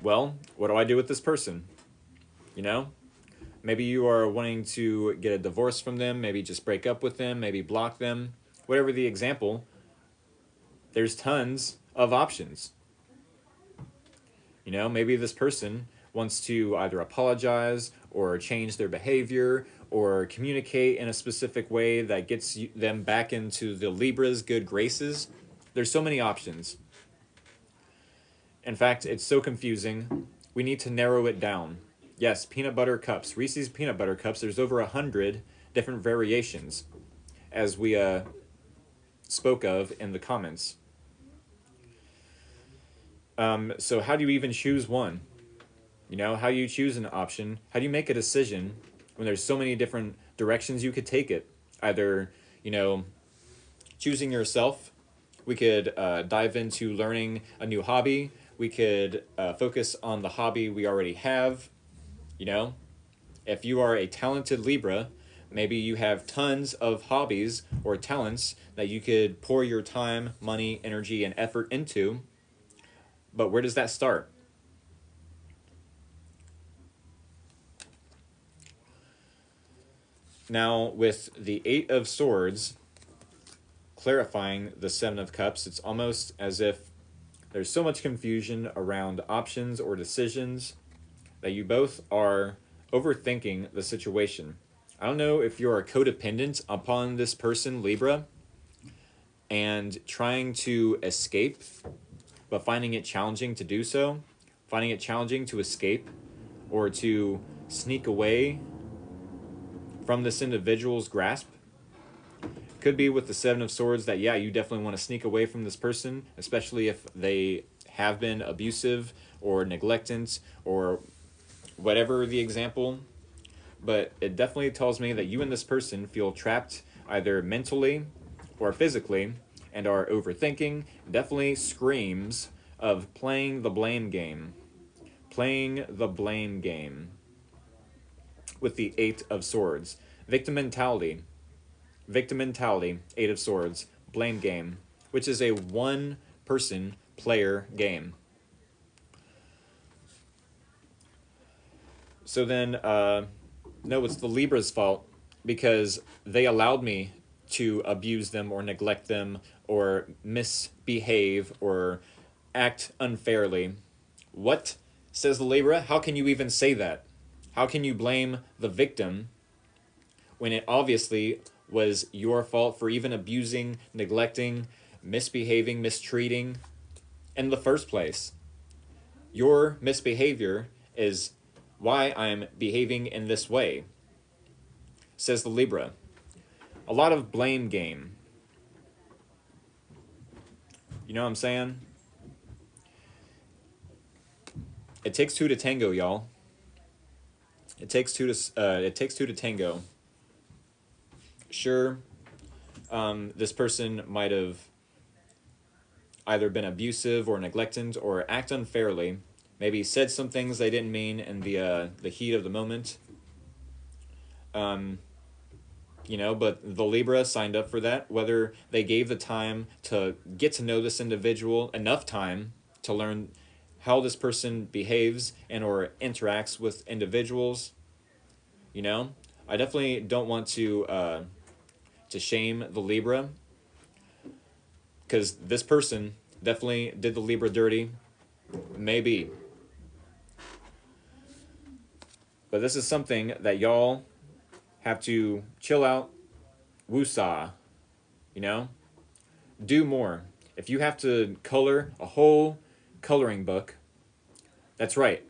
Well, what do I do with this person? You know, maybe you are wanting to get a divorce from them, maybe just break up with them, maybe block them. Whatever the example, there's tons of options. You know, maybe this person wants to either apologize or change their behavior or communicate in a specific way that gets them back into the Libra's good graces. There's so many options. In fact, it's so confusing. We need to narrow it down. Yes, peanut butter cups. Reese's peanut butter cups. There's over 100 different variations, as we spoke of in the comments. So how do you even choose one? You know, how do you choose an option? How do you make a decision when there's so many different directions you could take it? Either, you know, choosing yourself. We could dive into learning a new hobby. We could focus on the hobby we already have. You know, if you are a talented Libra, maybe you have tons of hobbies or talents that you could pour your time, money, energy, and effort into. But where does that start? Now, with the Eight of Swords clarifying the Seven of Cups, it's almost as if there's so much confusion around options or decisions that you both are overthinking the situation. I don't know if you're codependent upon this person, Libra, and trying to escape, but finding it challenging to do so, finding it challenging to escape or to sneak away from this individual's grasp. Could be with the Seven of Swords that, yeah, you definitely want to sneak away from this person, especially if they have been abusive or neglectant or whatever the example. But it definitely tells me that you and this person feel trapped either mentally or physically and are overthinking. Definitely screams of playing the blame game. Playing the blame game with the Eight of Swords. Victim mentality. Victim mentality, Eight of Swords, blame game, which is a one-person player game. So then, no, it's the Libra's fault because they allowed me to abuse them or neglect them or misbehave or act unfairly. What? Says the Libra. How can you even say that? How can you blame the victim when it obviously was your fault for even abusing, neglecting, misbehaving, mistreating in the first place? Your misbehavior is why I'm behaving in this way, says the Libra. A lot of blame game. You know what I'm saying? It takes two to tango, y'all. It takes two to tango. Sure, this person might have either been abusive or neglectant or act unfairly. Maybe said some things they didn't mean in the heat of the moment. You know, but the Libra signed up for that. Whether they gave the time to get to know this individual, enough time to learn how this person behaves and or interacts with individuals. You know, I definitely don't want to shame the Libra, because this person definitely did the Libra dirty. Maybe. But this is something that y'all have to chill out, woosah, you know? Do more. If you have to color a whole coloring book, that's right.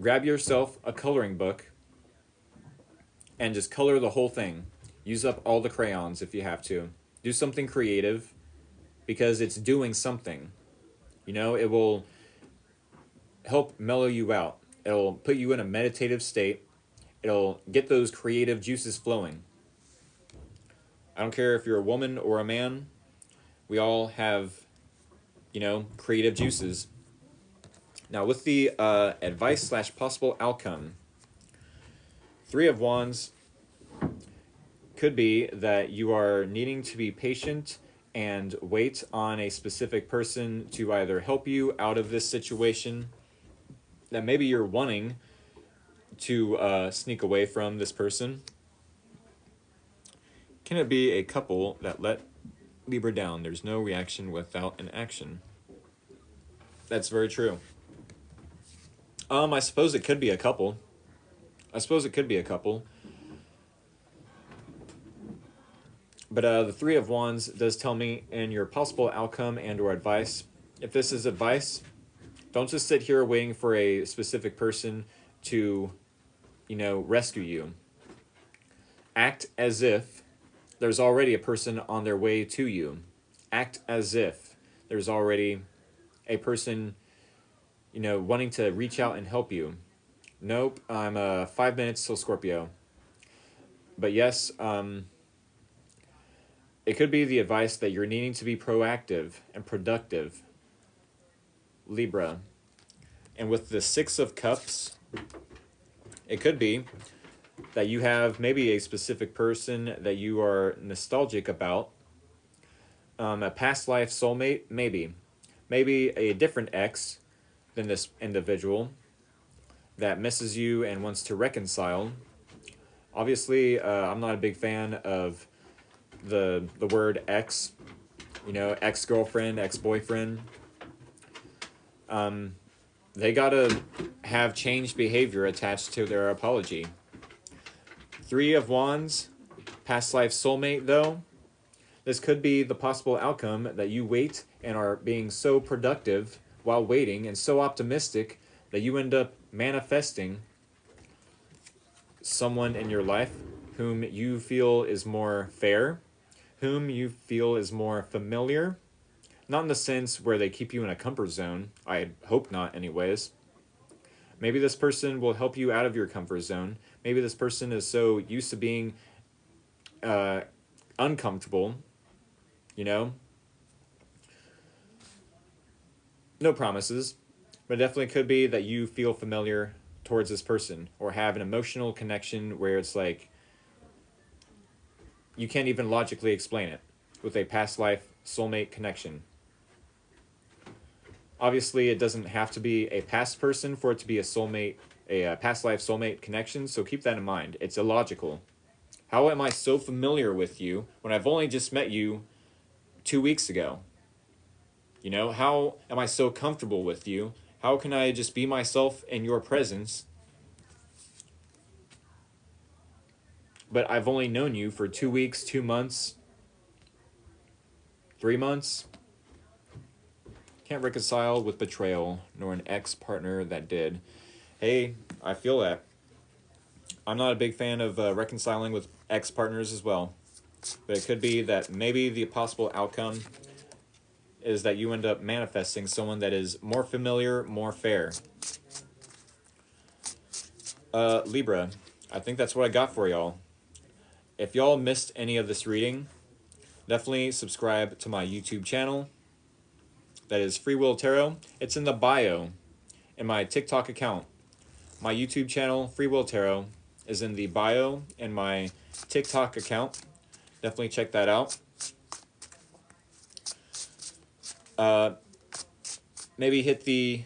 Grab yourself a coloring book and just color the whole thing. Use up all the crayons if you have to. Do something creative because it's doing something. You know, it will help mellow you out. It'll put you in a meditative state. It'll get those creative juices flowing. I don't care if you're a woman or a man. We all have, you know, creative juices. Now, with the advice / possible outcome, Three of Wands could be that you are needing to be patient and wait on a specific person to either help you out of this situation, that maybe you're wanting to sneak away from this person. Can it be a couple that let Libra down? There's no reaction without an action. That's very true. I suppose it could be a couple. But the Three of Wands does tell me in your possible outcome and or advice, if this is advice, don't just sit here waiting for a specific person to, you know, rescue you. Act as if there's already a person on their way to you. Act as if there's already a person, you know, wanting to reach out and help you. Nope, I'm 5 minutes till Scorpio. But yes, it could be the advice that you're needing to be proactive and productive, Libra. And with the Six of Cups, it could be that you have maybe a specific person that you are nostalgic about, a past life soulmate, maybe a different ex than this individual that misses you and wants to reconcile. Obviously, I'm not a big fan of the word ex, you know, ex-girlfriend, ex-boyfriend. They gotta have changed behavior attached to their apology. Three of Wands, past life soulmate, though. This could be the possible outcome that you wait and are being so productive while waiting and so optimistic that you end up manifesting someone in your life whom you feel is more fair, whom you feel is more familiar. Not in the sense where they keep you in a comfort zone. I hope not, anyways. Maybe this person will help you out of your comfort zone. Maybe this person is so used to being uncomfortable, you know? No promises, but it definitely could be that you feel familiar towards this person or have an emotional connection where it's like you can't even logically explain it with a past life soulmate connection. Obviously, it doesn't have to be a past person for it to be a soulmate, a past life soulmate connection, so keep that in mind. It's illogical. How am I so familiar with you when I've only just met you 2 weeks ago? You know, how am I so comfortable with you? How can I just be myself in your presence? But I've only known you for 2 weeks, 2 months, 3 months. Can't reconcile with betrayal, nor an ex-partner that did. Hey, I feel that. I'm not a big fan of reconciling with ex-partners as well. But it could be that maybe the possible outcome is that you end up manifesting someone that is more familiar, more fair. Libra, I think that's what I got for y'all. If y'all missed any of this reading, definitely subscribe to my YouTube channel. That is Free Will Tarot. It's in the bio in my TikTok account. My YouTube channel, Free Will Tarot, is in the bio in my TikTok account. Definitely check that out. Maybe hit the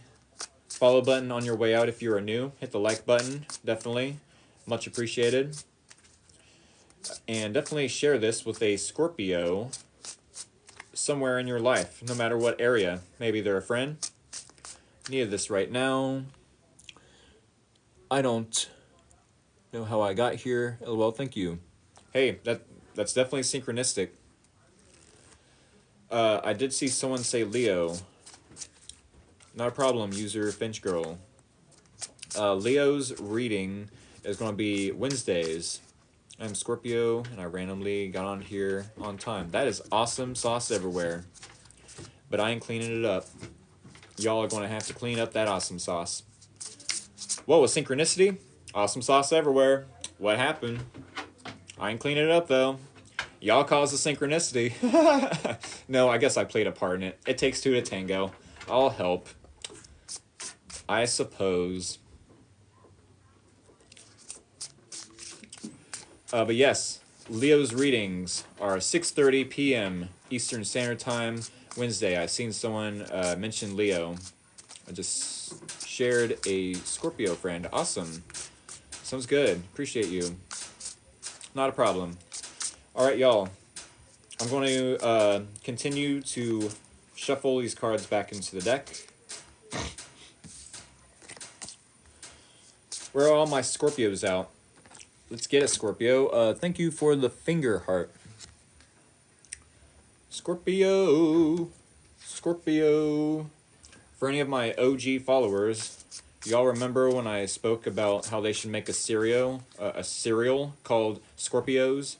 follow button on your way out if you are new. Hit the like button, definitely. Much appreciated. And definitely share this with a Scorpio somewhere in your life, no matter what area. Maybe they're a friend. Need this right now. I don't know how I got here. LOL, thank you. Hey, that's definitely synchronistic. I did see someone say Leo. Not a problem, user Finch Girl. Leo's reading is going to be Wednesdays. I'm Scorpio, and I randomly got on here on time. That is awesome sauce everywhere. But I ain't cleaning it up. Y'all are going to have to clean up that awesome sauce. Whoa, a synchronicity? Awesome sauce everywhere. What happened? I ain't cleaning it up, though. Y'all caused the synchronicity. No, I guess I played a part in it. It takes two to tango. I'll help. I suppose. But yes, Leo's readings are 6:30 p.m. Eastern Standard Time, Wednesday. I've seen someone mention Leo. I just shared a Scorpio friend. Awesome. Sounds good. Appreciate you. Not a problem. All right, y'all. I'm going to continue to shuffle these cards back into the deck. Where are all my Scorpios out? Let's get it, Scorpio. Thank you for the finger heart. Scorpio. Scorpio. For any of my OG followers, y'all remember when I spoke about how they should make a cereal called Scorpios?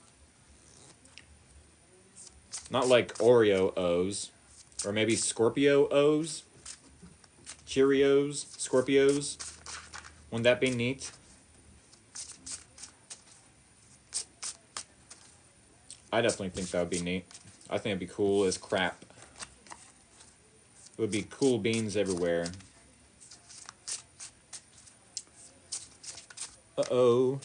Not like Oreo O's, or maybe Scorpio O's? Cheerios? Scorpios? Wouldn't that be neat? I definitely think that would be neat. I think it'd be cool as crap. It would be cool beans everywhere. Uh-oh.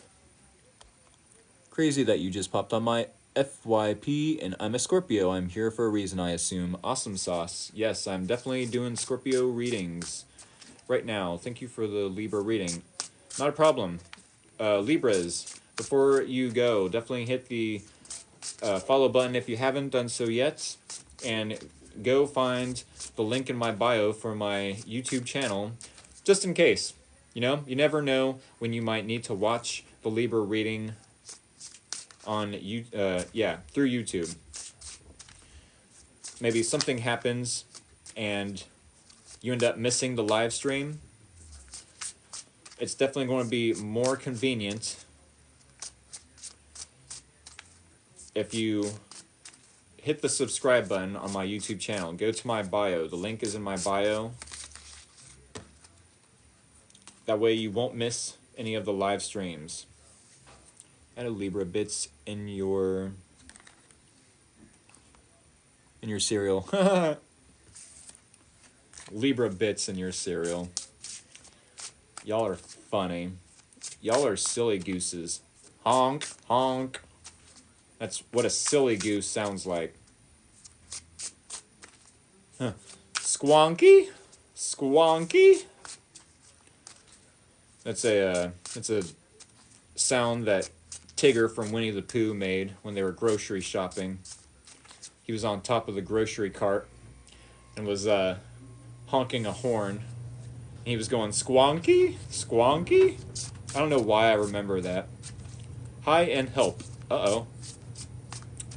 Crazy that you just popped on my FYP, and I'm a Scorpio. I'm here for a reason, I assume. Awesome sauce. Yes, I'm definitely doing Scorpio readings right now. Thank you for the Libra reading. Not a problem. Libras, before you go, definitely hit the follow button if you haven't done so yet, and go find the link in my bio for my YouTube channel, just in case. You know, you never know when you might need to watch the Libra reading on through YouTube. Maybe something happens and you end up missing the live stream. It's definitely going to be more convenient if you hit the subscribe button on my YouTube channel. Go to my bio. The link is in my bio. That way you won't miss any of the live streams. Add a Libra bits in your cereal. Libra bits in your cereal. Y'all are funny. Y'all are silly gooses. Honk, honk. That's what a silly goose sounds like. Huh. Squonky? Squonky? That's a sound that Tigger from Winnie the Pooh made when they were grocery shopping. He was on top of the grocery cart and was honking a horn. And he was going, squonky? Squonky? I don't know why I remember that. Hi and help. Uh-oh.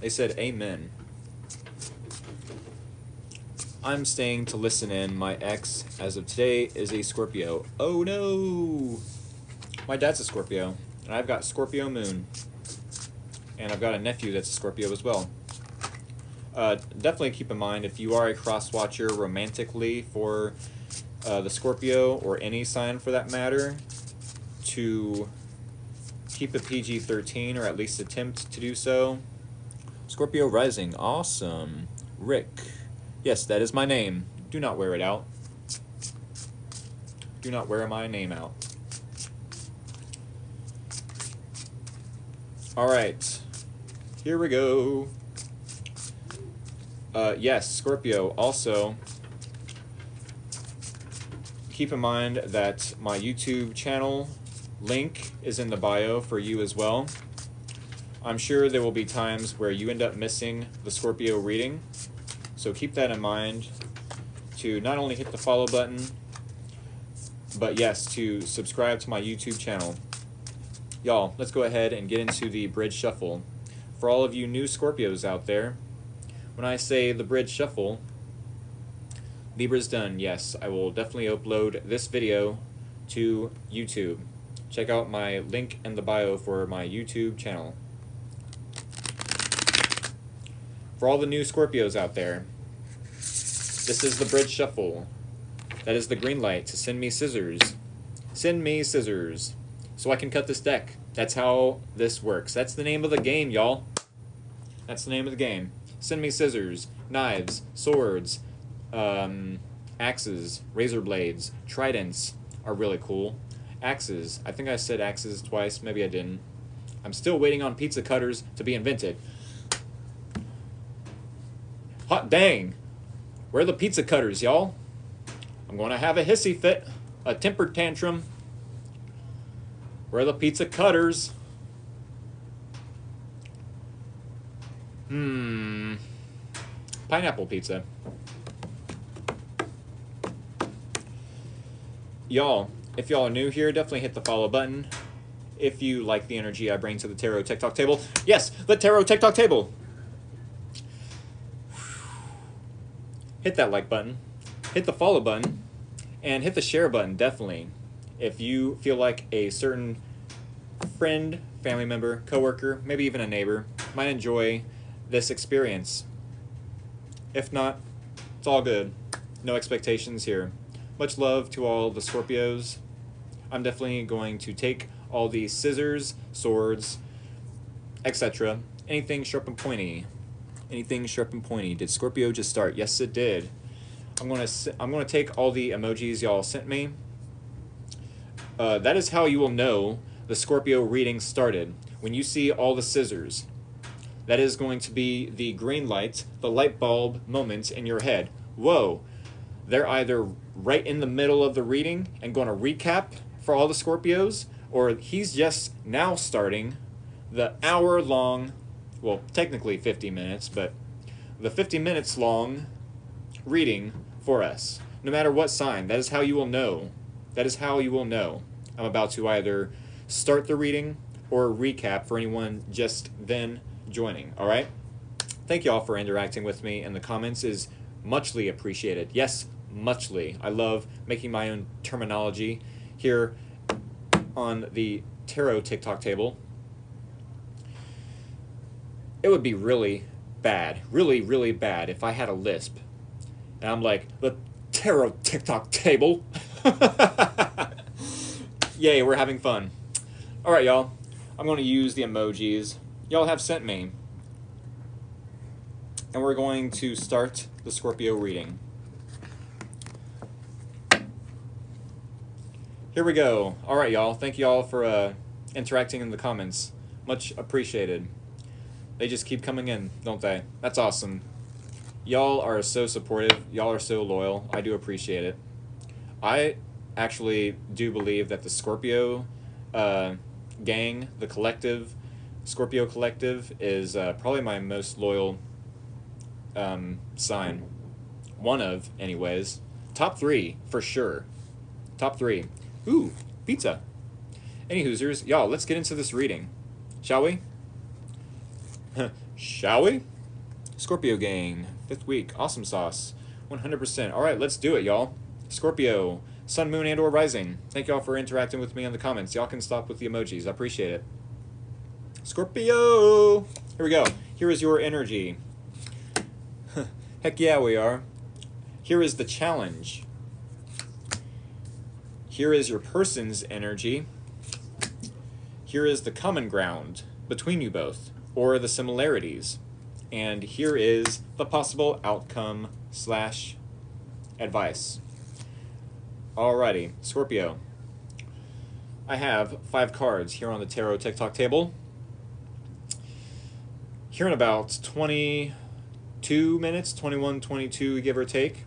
They said amen. I'm staying to listen in. My ex, as of today, is a Scorpio. Oh no! My dad's a Scorpio, and I've got Scorpio moon. And I've got a nephew that's a Scorpio as well. Definitely keep in mind, if you are a cross-watcher romantically for the Scorpio, or any sign for that matter, to keep it PG-13, or at least attempt to do so. Scorpio rising, awesome. Rick. Yes, that is my name. Do not wear it out. Do not wear my name out. Alright. Here we go. Yes, Scorpio. Also, keep in mind that my YouTube channel link is in the bio for you as well. I'm sure there will be times where you end up missing the Scorpio reading. So keep that in mind, to not only hit the follow button, but yes, to subscribe to my YouTube channel. Y'all, let's go ahead and get into the bridge shuffle. For all of you new Scorpios out there, when I say the bridge shuffle, Libra's done. Yes, I will definitely upload this video to YouTube. Check out my link in the bio for my YouTube channel. For all the new Scorpios out there, this is the bridge shuffle. That is the green light to send me scissors. Send me scissors so I can cut this deck. That's how this works. That's the name of the game, y'all. That's the name of the game. Send me scissors, knives, swords, axes, razor blades, tridents are really cool. Axes. I think I said axes twice. Maybe I didn't. I'm still waiting on pizza cutters to be invented. Hot dang! Where are the pizza cutters, y'all? I'm going to have a hissy fit, a temper tantrum. Where are the pizza cutters? Pineapple pizza. Y'all, if y'all are new here, definitely hit the follow button. If you like the energy I bring to the Tarot Tech Talk table. Yes, the Tarot Tech Talk table! Hit that like button, hit the follow button, and hit the share button, definitely. If you feel like a certain friend, family member, coworker, maybe even a neighbor might enjoy this experience. If not, it's all good. No expectations here. Much love to all the Scorpios. I'm definitely going to take all these scissors, swords, etc. Anything sharp and pointy. Anything sharp and pointy. Did Scorpio just start? Yes, it did. I'm gonna take all the emojis y'all sent me. That is how you will know the Scorpio reading started. When you see all the scissors, that is going to be the green light, the light bulb moment in your head. Whoa, they're either right in the middle of the reading and going to recap for all the Scorpios, or he's just now starting the hour-long, well, technically 50 minutes, but the 50 minutes long reading for us. No matter what sign, that is how you will know. That is how you will know. I'm about to either start the reading or recap for anyone just then joining, all right? Thank you all for interacting with me, and the comments is muchly appreciated. Yes, muchly. I love making my own terminology here on the Tarot TikTok table. It would be really bad, really, really bad if I had a lisp. And I'm like, the tarot TikTok table. Yay, we're having fun. All right, y'all. I'm going to use the emojis y'all have sent me. And we're going to start the Scorpio reading. Here we go. All right, y'all. Thank y'all for interacting in the comments. Much appreciated. They just keep coming in, don't they? That's awesome. Y'all are so supportive. Y'all are so loyal. I do appreciate it. I actually do believe that the Scorpio gang, the collective, Scorpio collective, is probably my most loyal sign. One of, anyways. Top 3, for sure. Top 3. Ooh, pizza. Any Hoosers, y'all, let's get into this reading. Shall we? Shall we? Scorpio gang, 5th week, awesome sauce, 100%. All right, let's do it, y'all. Scorpio, sun, moon, and or rising. Thank y'all for interacting with me in the comments. Y'all can stop with the emojis. I appreciate it. Scorpio! Here we go. Here is your energy. Heck yeah, we are. Here is the challenge. Here is your person's energy. Here is the common ground between you both, or the similarities. And here is the possible outcome / advice. Alrighty, Scorpio. I have 5 cards here on the Tarot TikTok table. Here in about 22 minutes, 21, 22, give or take,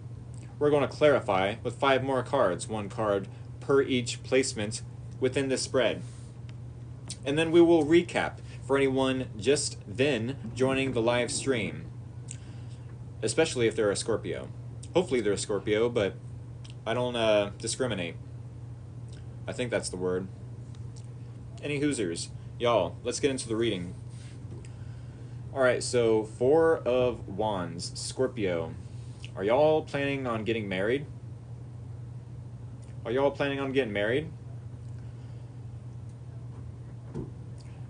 we're going to clarify with 5 more cards, 1 card per each placement within this spread. And then we will recap for anyone just then joining the live stream, especially if they're a Scorpio. Hopefully they're a Scorpio, but I don't discriminate. I think that's the word. Any Hoosers? Y'all, let's get into the reading. Alright, so 4 of Wands, Scorpio. Are y'all planning on getting married? Are y'all planning on getting married?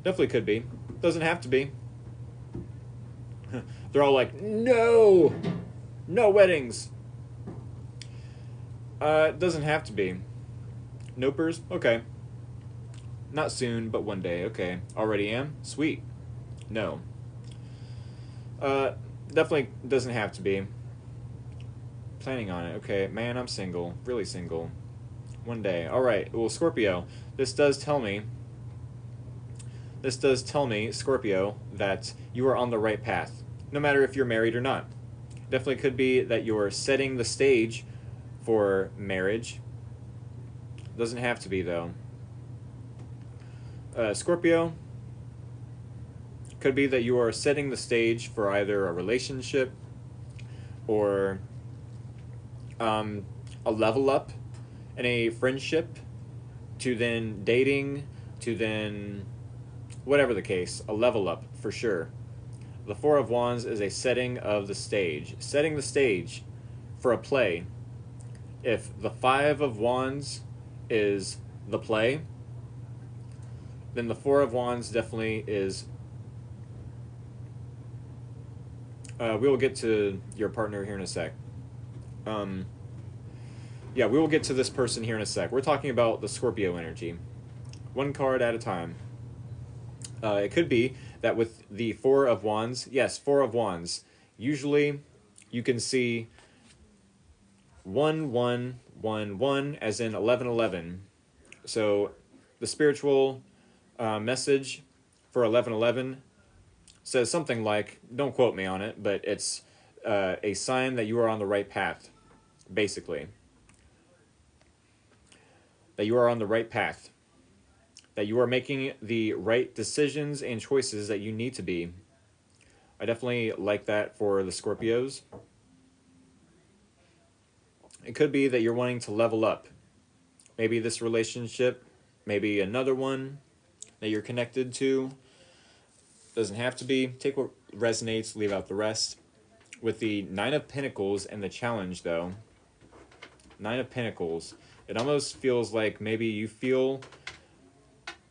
Definitely could be. Doesn't have to be. They're all like, no! No weddings! It doesn't have to be. Nopers? Okay. Not soon, but one day. Okay. Already am? Sweet. No. Definitely doesn't have to be. Planning on it. Okay. Man, I'm single. Really single. One day. Alright. Well, Scorpio, this does tell me, Scorpio, that you are on the right path, no matter if you're married or not. Definitely could be that you're setting the stage for marriage. Doesn't have to be, though. Scorpio, could be that you are setting the stage for either a relationship or a level up in a friendship, to then dating, to then whatever the case, a level up for sure. The 4 of Wands is a setting of the stage. Setting the stage for a play. If the 5 of Wands is the play, then the 4 of Wands definitely is... we will get to your partner here in a sec. Yeah, we will get to this person here in a sec. We're talking about the Scorpio energy. 1 card at a time. It could be that with the 4 of Wands, yes, 4 of Wands, usually you can see 1, 1, 1, 1, as in 11, 11. So the spiritual message for 11, 11 says something like, don't quote me on it, but it's a sign that you are on the right path, basically. That you are on the right path. That you are making the right decisions and choices that you need to be. I definitely like that for the Scorpios. It could be that you're wanting to level up. Maybe this relationship, maybe another one that you're connected to. Doesn't have to be. Take what resonates, leave out the rest. With the 9 of Pentacles and the challenge, though. 9 of Pentacles. It almost feels like maybe you feel...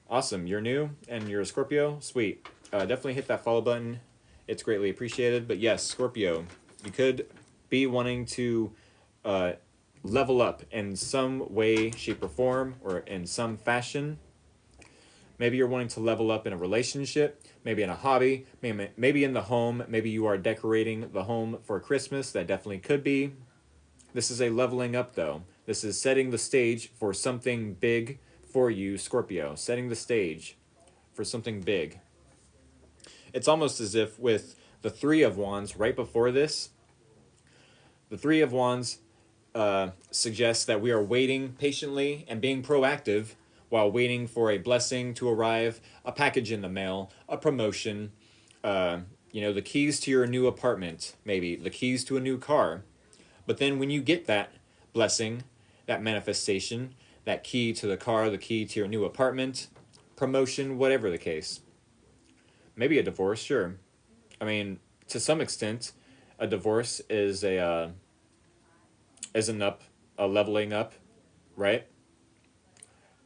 Awesome, you're new and you're a Scorpio? Sweet. Definitely hit that follow button it's greatly appreciated. But yes, Scorpio, you could be wanting to level up in some way, shape, or form, or in some fashion. Maybe you're wanting to level up in a relationship, maybe in a hobby, maybe in the home. Maybe you are decorating the home for Christmas. That definitely could be. This is a leveling up, though. This is setting the stage for something big for you, Scorpio. Setting the stage for something big. It's almost as if with the Three of Wands right before this, the Three of Wands suggests that we are waiting patiently and being proactive while waiting for a blessing to arrive, a package in the mail, a promotion, the keys to your new apartment, maybe the keys to a new car. But then when you get that blessing, that manifestation, that key to the car, the key to your new apartment, promotion, whatever the case, maybe a divorce, sure. I mean, to some extent, a divorce is a leveling up, right?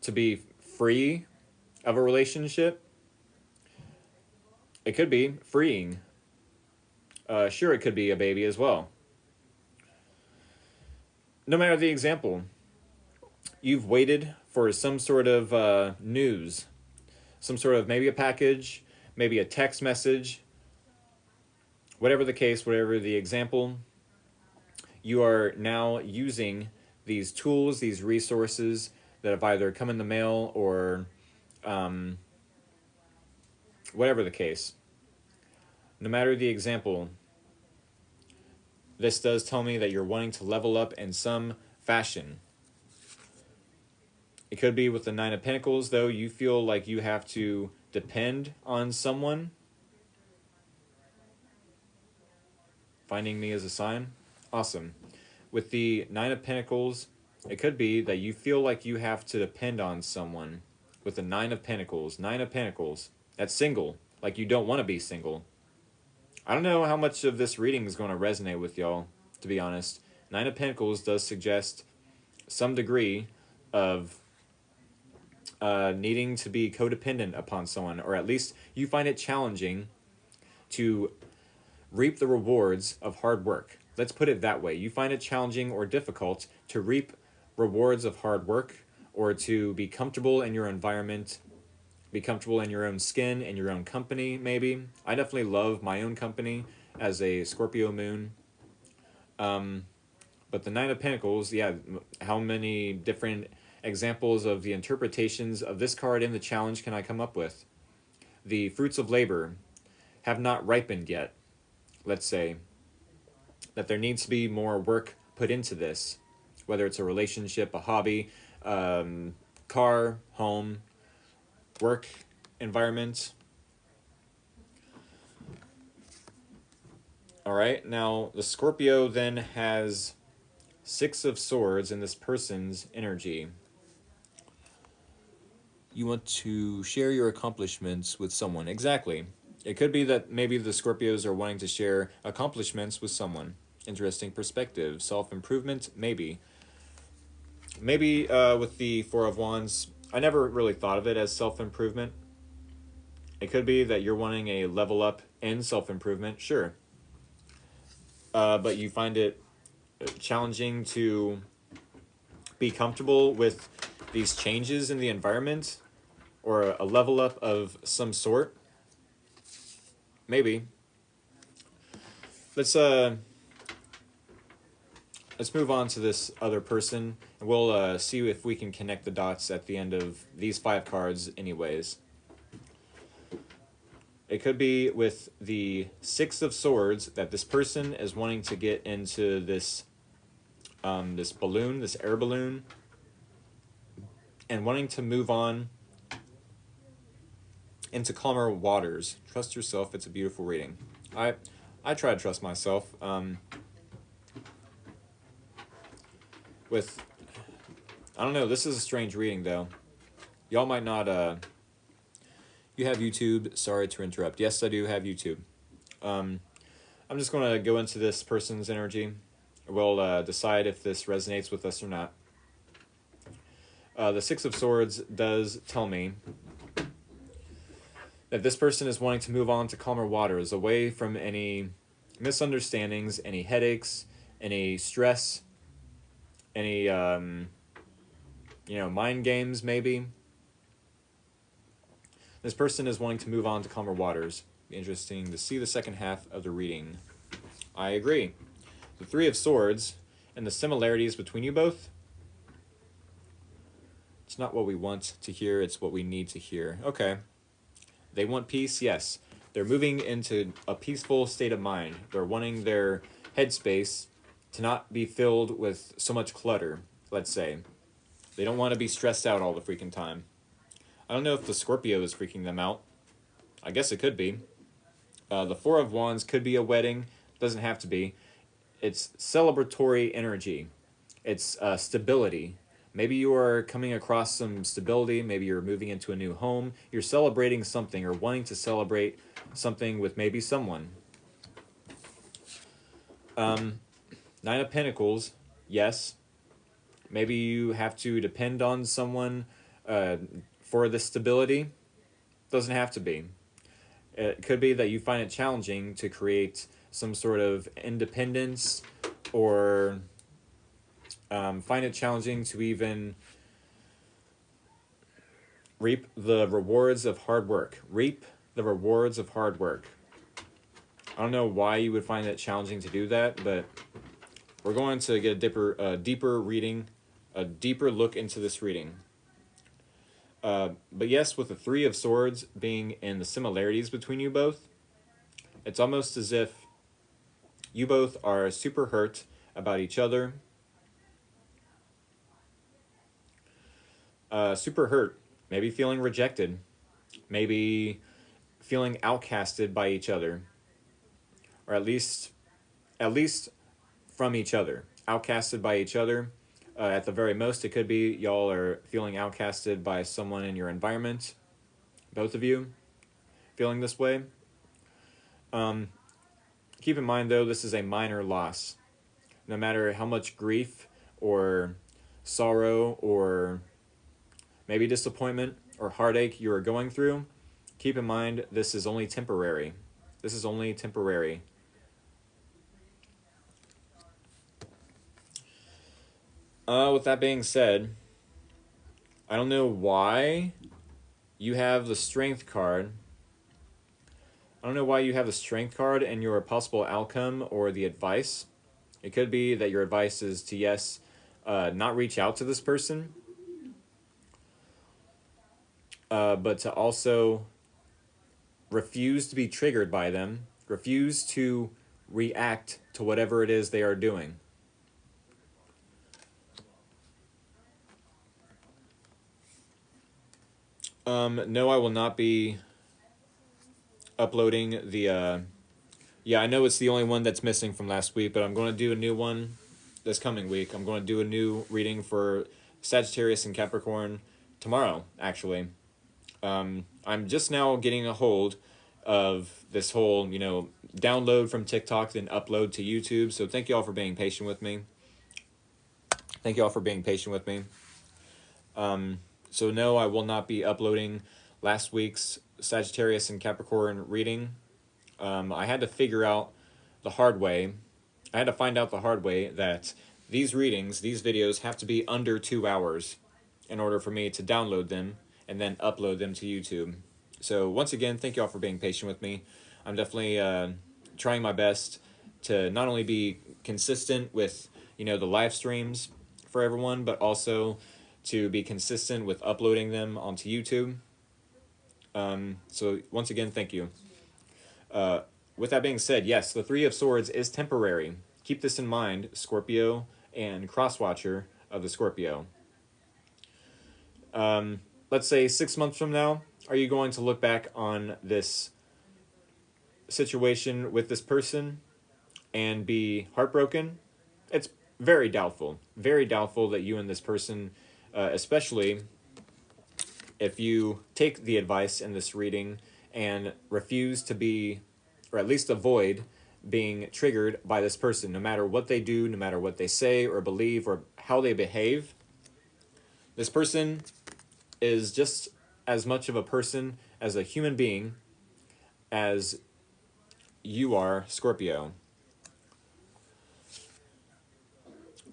To be free of a relationship, it could be freeing. Sure, it could be a baby as well. No matter the example, you've waited for some sort of news, some sort of maybe a package, maybe a text message, whatever the case, whatever the example, you are now using these tools, these resources that have either come in the mail or whatever the case. No matter the example, this does tell me that you're wanting to level up in some fashion. It could be with the Nine of Pentacles, though. You feel like you have to depend on someone. Finding me as a sign. Awesome. With the Nine of Pentacles, it could be that you feel like you have to depend on someone. With the Nine of Pentacles. Nine of Pentacles. That's single. Like you don't want to be single. I don't know how much of this reading is going to resonate with y'all, to be honest. Nine of Pentacles does suggest some degree of needing to be codependent upon someone, or at least you find it challenging to reap the rewards of hard work. Let's put it that way. You find it challenging or difficult to reap rewards of hard work, or to be comfortable in your environment, be comfortable in your own skin, in your own company, maybe. I definitely love my own company as a Scorpio moon. But the Nine of Pentacles, yeah, how many different examples of the interpretations of this card in the challenge can I come up with? The fruits of labor have not ripened yet, let's say. That there needs to be more work put into this, whether it's a relationship, a hobby, car, home, work environment. All right, now the Scorpio then has Six of Swords in this person's energy. You want to share your accomplishments with someone. Exactly. It could be that maybe the Scorpios are wanting to share accomplishments with someone. Interesting perspective. Self-improvement, maybe. Maybe with the Four of Wands, I never really thought of it as self-improvement. It could be that you're wanting a level up in self-improvement, sure. But you find it challenging to be comfortable with these changes in the environment, or a level up of some sort. Maybe. Let's move on to this other person, and we'll see if we can connect the dots at the end of these 5 cards anyways. It could be with the Six of Swords that this person is wanting to get into this this balloon, this air balloon, and wanting to move on into calmer waters. Trust yourself. It's a beautiful reading. I try to trust myself. I don't know, this is a strange reading, though. Y'all might not, you have YouTube, sorry to interrupt. Yes, I do have YouTube. I'm just going to go into this person's energy. We'll decide if this resonates with us or not. The Six of Swords does tell me that this person is wanting to move on to calmer waters, away from any misunderstandings, any headaches, any stress, any mind games maybe. This person is wanting to move on to calmer waters. Interesting to see the second half of the reading. I agree. The Three of Swords and the similarities between you both. It's not what we want to hear, it's what we need to hear. Okay. They want peace, yes. They're moving into a peaceful state of mind. They're wanting their headspace to not be filled with so much clutter, let's say. They don't want to be stressed out all the freaking time. I don't know if the Scorpio is freaking them out. I guess it could be. The Four of Wands could be a wedding. Doesn't have to be. It's celebratory energy. It's stability. Maybe you are coming across some stability. Maybe you're moving into a new home. You're celebrating something or wanting to celebrate something with maybe someone. Nine of Pentacles, yes. Maybe you have to depend on someone for the stability. Doesn't have to be. It could be that you find it challenging to create some sort of independence, or find it challenging to even reap the rewards of hard work. Reap the rewards of hard work. I don't know why you would find it challenging to do that, but we're going to get a deeper reading, a deeper look into this reading. But yes, with the Three of Swords being in the similarities between you both, it's almost as if you both are super hurt about each other. Super hurt. Maybe feeling rejected. Maybe feeling outcasted by each other. Or at least from each other. Outcasted by each other. At the very most, it could be y'all are feeling outcasted by someone in your environment. Both of you feeling this way. Keep in mind, though, this is a minor loss. No matter how much grief or sorrow or maybe disappointment or heartache you are going through, keep in mind this is only temporary. This is only temporary. With that being said, I don't know why you have the Strength card. I don't know why you have the Strength card and your possible outcome or the advice. It could be that your advice is to, yes, not reach out to this person, but to also refuse to be triggered by them, refuse to react to whatever it is they are doing. No, I will not be uploading the... yeah, I know it's the only one that's missing from last week, but I'm going to do a new one this coming week. I'm going to do a new reading for Sagittarius and Capricorn tomorrow, actually. I'm just now getting a hold of this whole, download from TikTok, then upload to YouTube. So thank you all for being patient with me. Thank you all for being patient with me. So no, I will not be uploading last week's Sagittarius and Capricorn reading. I had to figure out the hard way. I had to find out the hard way that these readings, these videos, have to be under 2 hours in order for me to download them and then upload them to YouTube. So once again, thank you all for being patient with me. I'm definitely trying my best to not only be consistent with, the live streams for everyone, but also to be consistent with uploading them onto YouTube. So once again, thank you. With that being said, yes, the Three of Swords is temporary. Keep this in mind, Scorpio and crosswatcher of the Scorpio. Let's say 6 months from now, are you going to look back on this situation with this person and be heartbroken? It's very doubtful. Very doubtful that you and this person, especially if you take the advice in this reading and refuse to be, or at least avoid being triggered by this person, no matter what they do, no matter what they say or believe or how they behave. This person is just as much of a person as a human being as you are, Scorpio.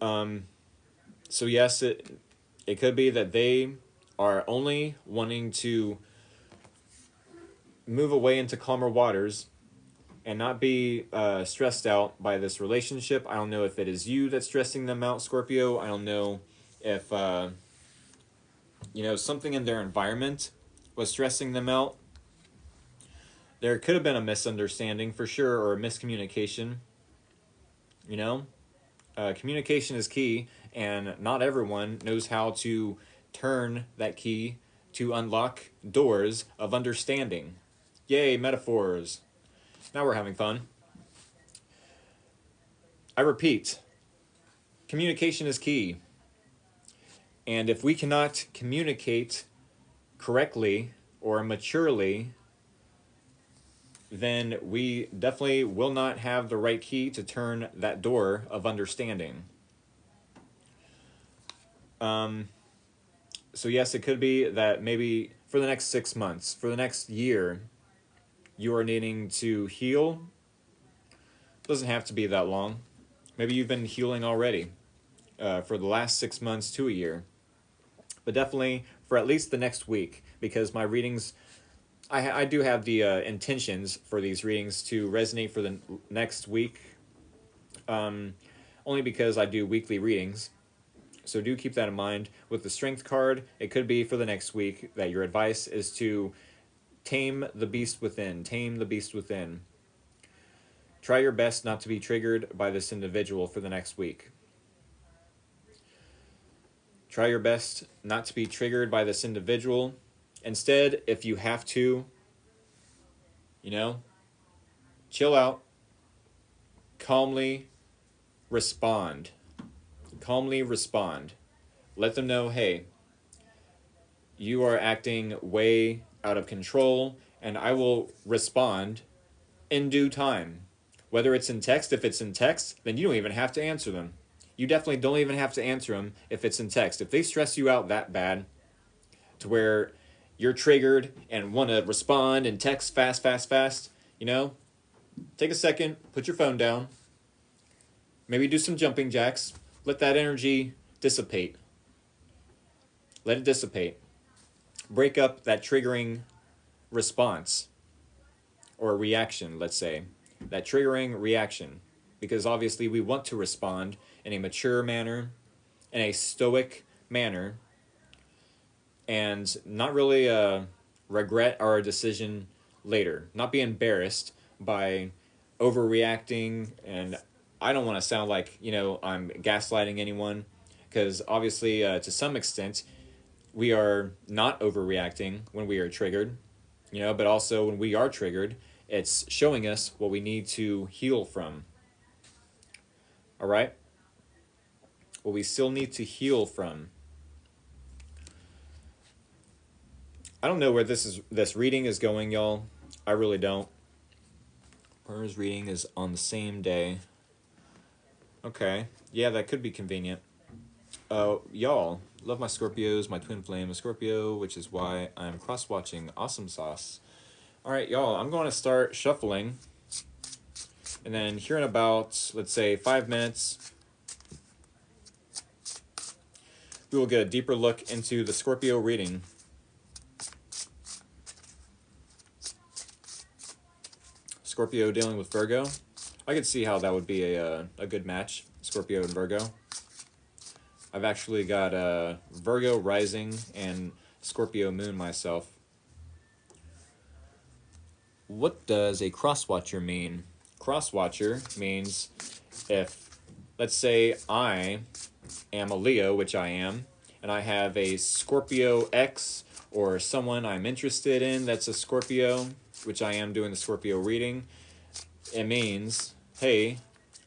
So yes, it could be that they are only wanting to move away into calmer waters and not be stressed out by this relationship. I don't know if it is you that's stressing them out, Scorpio. I don't know if something in their environment was stressing them out. There could have been a misunderstanding for sure, or a miscommunication. Communication is key, and not everyone knows how to turn that key to unlock doors of understanding. Yay, metaphors. Now we're having fun. I repeat, communication is key. And if we cannot communicate correctly or maturely, then we definitely will not have the right key to turn that door of understanding. So yes, it could be that maybe for the next 6 months, for the next year, you are needing to heal. It doesn't have to be that long. Maybe you've been healing already for the last 6 months to a year. But definitely for at least the next week, because my readings, I do have the intentions for these readings to resonate for the next week, only because I do weekly readings. So do keep that in mind. With the Strength card, it could be for the next week that your advice is to tame the beast within. Tame the beast within. Try your best not to be triggered by this individual for the next week. Try your best not to be triggered by this individual. Instead, if you have to, chill out, calmly respond. Calmly respond. Let them know, hey, you are acting way out of control, and I will respond in due time. Whether it's in text, if it's in text, then you don't even have to answer them. You definitely don't even have to answer them if it's in text. If they stress you out that bad to where you're triggered and want to respond and text fast, take a second, put your phone down, maybe do some jumping jacks, let that energy dissipate. Let it dissipate. Break up that triggering response or reaction, let's say. That triggering reaction. Because obviously we want to respond in a mature manner, in a stoic manner, and not really regret our decision later. Not be embarrassed by overreacting. And I don't want to sound like, I'm gaslighting anyone, because obviously to some extent we are not overreacting when we are triggered, but also when we are triggered, it's showing us what we need to heal from. All right? What we still need to heal from. I don't know where this reading is going, y'all. I really don't. Partner's reading is on the same day. Okay. Yeah, that could be convenient. Y'all, love my Scorpios, my twin flame, a Scorpio, which is why I'm cross-watching Awesome Sauce. All right, y'all, I'm going to start shuffling. And then here in about, let's say, 5 minutes, we will get a deeper look into the Scorpio reading. Scorpio dealing with Virgo. I could see how that would be a good match, Scorpio and Virgo. I've actually got Virgo rising and Scorpio moon myself. What does a cross-watcher mean? Cross-watcher means if, let's say, I am a Leo, which I am, and I have a Scorpio X or someone I'm interested in that's a Scorpio, which I am doing the Scorpio reading, it means, hey,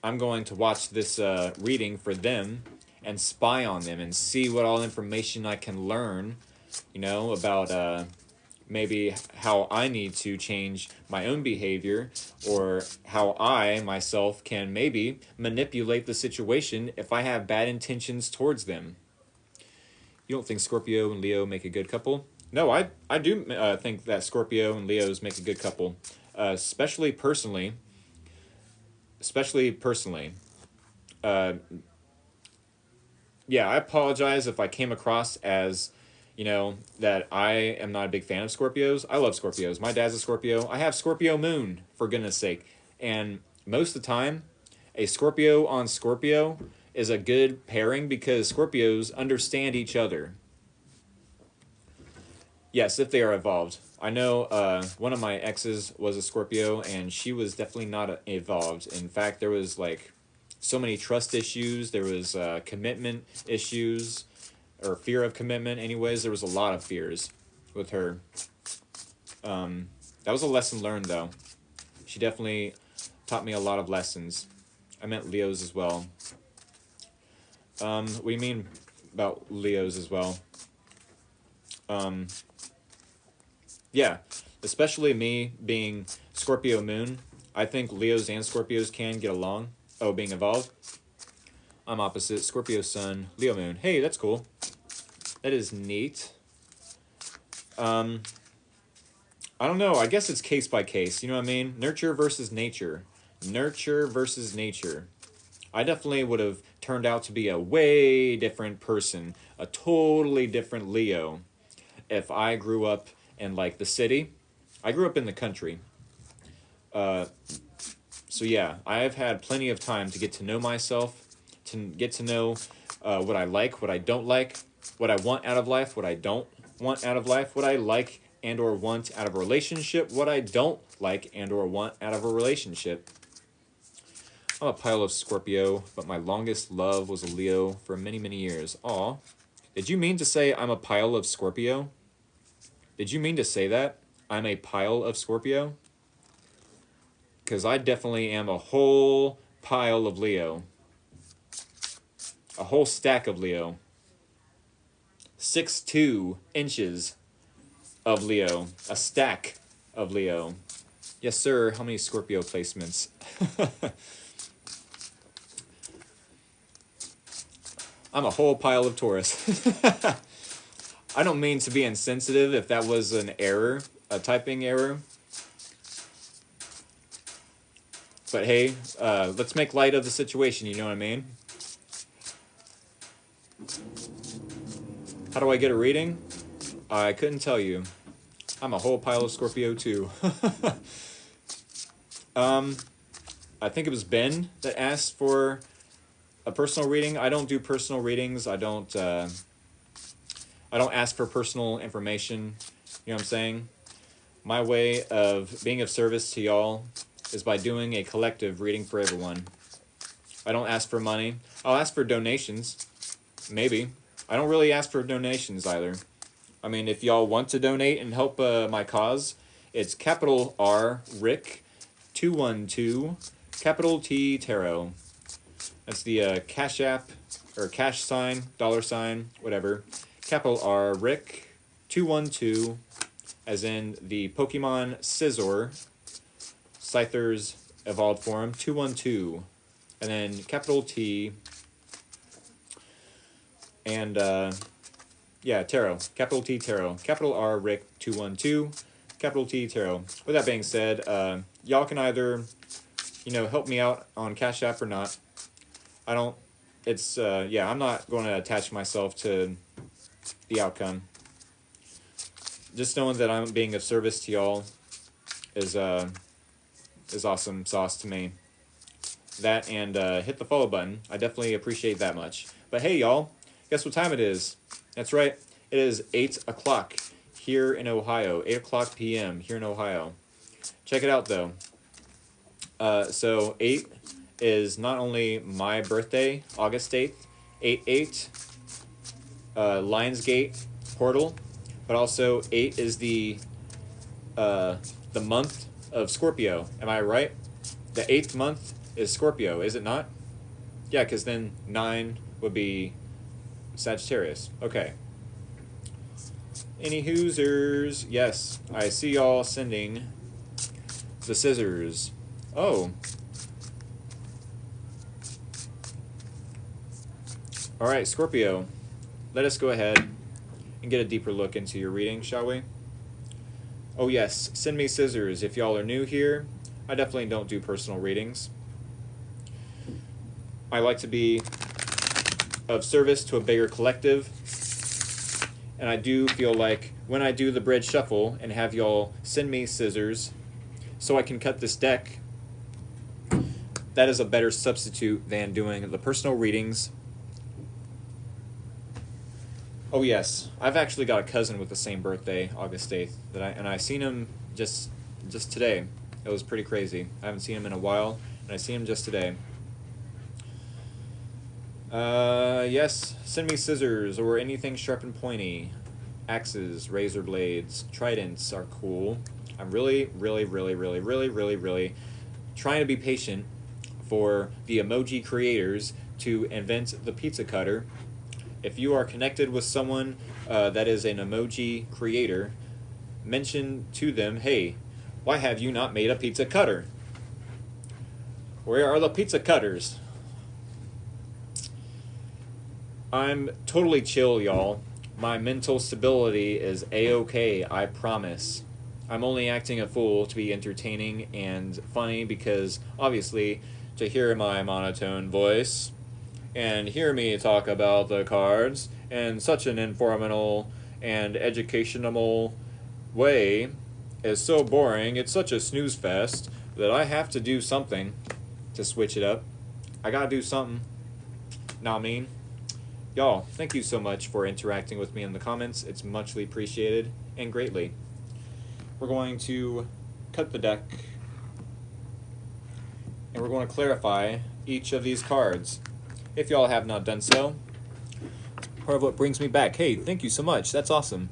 I'm going to watch this reading for them and spy on them and see what all information I can learn, about maybe how I need to change my own behavior, or how I myself can maybe manipulate the situation if I have bad intentions towards them. You don't think Scorpio and Leo make a good couple? No, I do think that Scorpio and Leos make a good couple, especially personally. Especially personally. Uh, yeah, I apologize if I came across as, that I am not a big fan of Scorpios. I love Scorpios. My dad's a Scorpio. I have Scorpio moon, for goodness sake. And most of the time, a Scorpio on Scorpio is a good pairing because Scorpios understand each other. Yes, if they are evolved. I know one of my exes was a Scorpio, and she was definitely not evolved. In fact, there was like so many trust issues. There was commitment issues, or fear of commitment. Anyways, there was a lot of fears with her. That was a lesson learned, though. She definitely taught me a lot of lessons. I meant Leos as well. What do you mean about Leos as well? Yeah, especially me being Scorpio moon. I think Leos and Scorpios can get along. Oh, being evolved. I'm opposite. Scorpio sun, Leo moon. Hey, that's cool. That is neat. I don't know. I guess it's case by case. You know what I mean? Nurture versus nature. Nurture versus nature. I definitely would have turned out to be a way different person. A totally different Leo. If I grew up in like the city. I grew up in the country. So yeah, I've had plenty of time to get to know myself, to get to know what I like, what I don't like, what I want out of life, what I don't want out of life, what I like and or want out of a relationship, what I don't like and or want out of a relationship. I'm a pile of Scorpio, but my longest love was a Leo for many, many years. Aw. Did you mean to say I'm a pile of Scorpio? Did you mean to say that? I'm a pile of Scorpio? Because I definitely am a whole pile of Leo. A whole stack of Leo. 6'2" inches of Leo. A stack of Leo. Yes, sir. How many Scorpio placements? I'm a whole pile of Taurus. I don't mean to be insensitive if that was an error, a typing error. But hey, let's make light of the situation, you know what I mean? How do I get a reading? I couldn't tell you. I'm a whole pile of Scorpio too. I think it was Ben that asked for a personal reading. I don't do personal readings. I don't ask for personal information. You know what I'm saying? My way of being of service to y'all is by doing a collective reading for everyone. I don't ask for money. I'll ask for donations. Maybe. I don't really ask for donations either. I mean, if y'all want to donate and help my cause, it's capital R Rick 212 capital T Tarot. That's the Cash App or cash sign, $, whatever. Capital R Rick 212, as in the Pokemon Scizor, Scyther's evolved form 212, and then capital T. And, yeah, Tarot. Capital T Tarot. Capital R Rick 212. Capital T Tarot. With that being said, y'all can either, help me out on Cash App or not. I don't, it's, yeah, I'm not going to attach myself to the outcome. Just knowing that I'm being of service to y'all is awesome sauce to me. That and hit the follow button. I definitely appreciate that much. But hey, y'all. Guess what time it is? That's right. It is 8 o'clock here in Ohio. 8 o'clock p.m. here in Ohio. Check it out, though. So 8 is not only my birthday, August 8th, 8/8, Lionsgate portal, but also 8 is the month of Scorpio. Am I right? The 8th month is Scorpio, is it not? Yeah, because then 9 would be Sagittarius. Okay. Any hoosers? Yes, I see y'all sending the scissors. Oh. Alright, Scorpio. Let us go ahead and get a deeper look into your reading, shall we? Oh yes, send me scissors. If y'all are new here, I definitely don't do personal readings. I like to be of service to a bigger collective, and I do feel like when I do the bridge shuffle and have y'all send me scissors so I can cut this deck, that is a better substitute than doing the personal readings. Oh yes, I've actually got a cousin with the same birthday, August 8th, and I seen him just today. It was pretty crazy. I haven't seen him in a while, and I seen him just today. Yes, send me scissors or anything sharp and pointy. Axes, razor blades, tridents are cool. I'm really trying to be patient for the emoji creators to invent the pizza cutter. If you are connected with someone that is an emoji creator, mention to them, hey, why have you not made a pizza cutter? Where are the pizza cutters? I'm totally chill, y'all. My mental stability is A-okay, I promise. I'm only acting a fool to be entertaining and funny because, obviously, to hear my monotone voice and hear me talk about the cards in such an informational and educational way is so boring. It's such a snooze fest that I have to do something to switch it up. I gotta do something. Know what I mean? Y'all, thank you so much for interacting with me in the comments. It's muchly appreciated and greatly. We're going to cut the deck and we're going to clarify each of these cards. If y'all have not done so, it's part of what brings me back. Hey, thank you so much. That's awesome.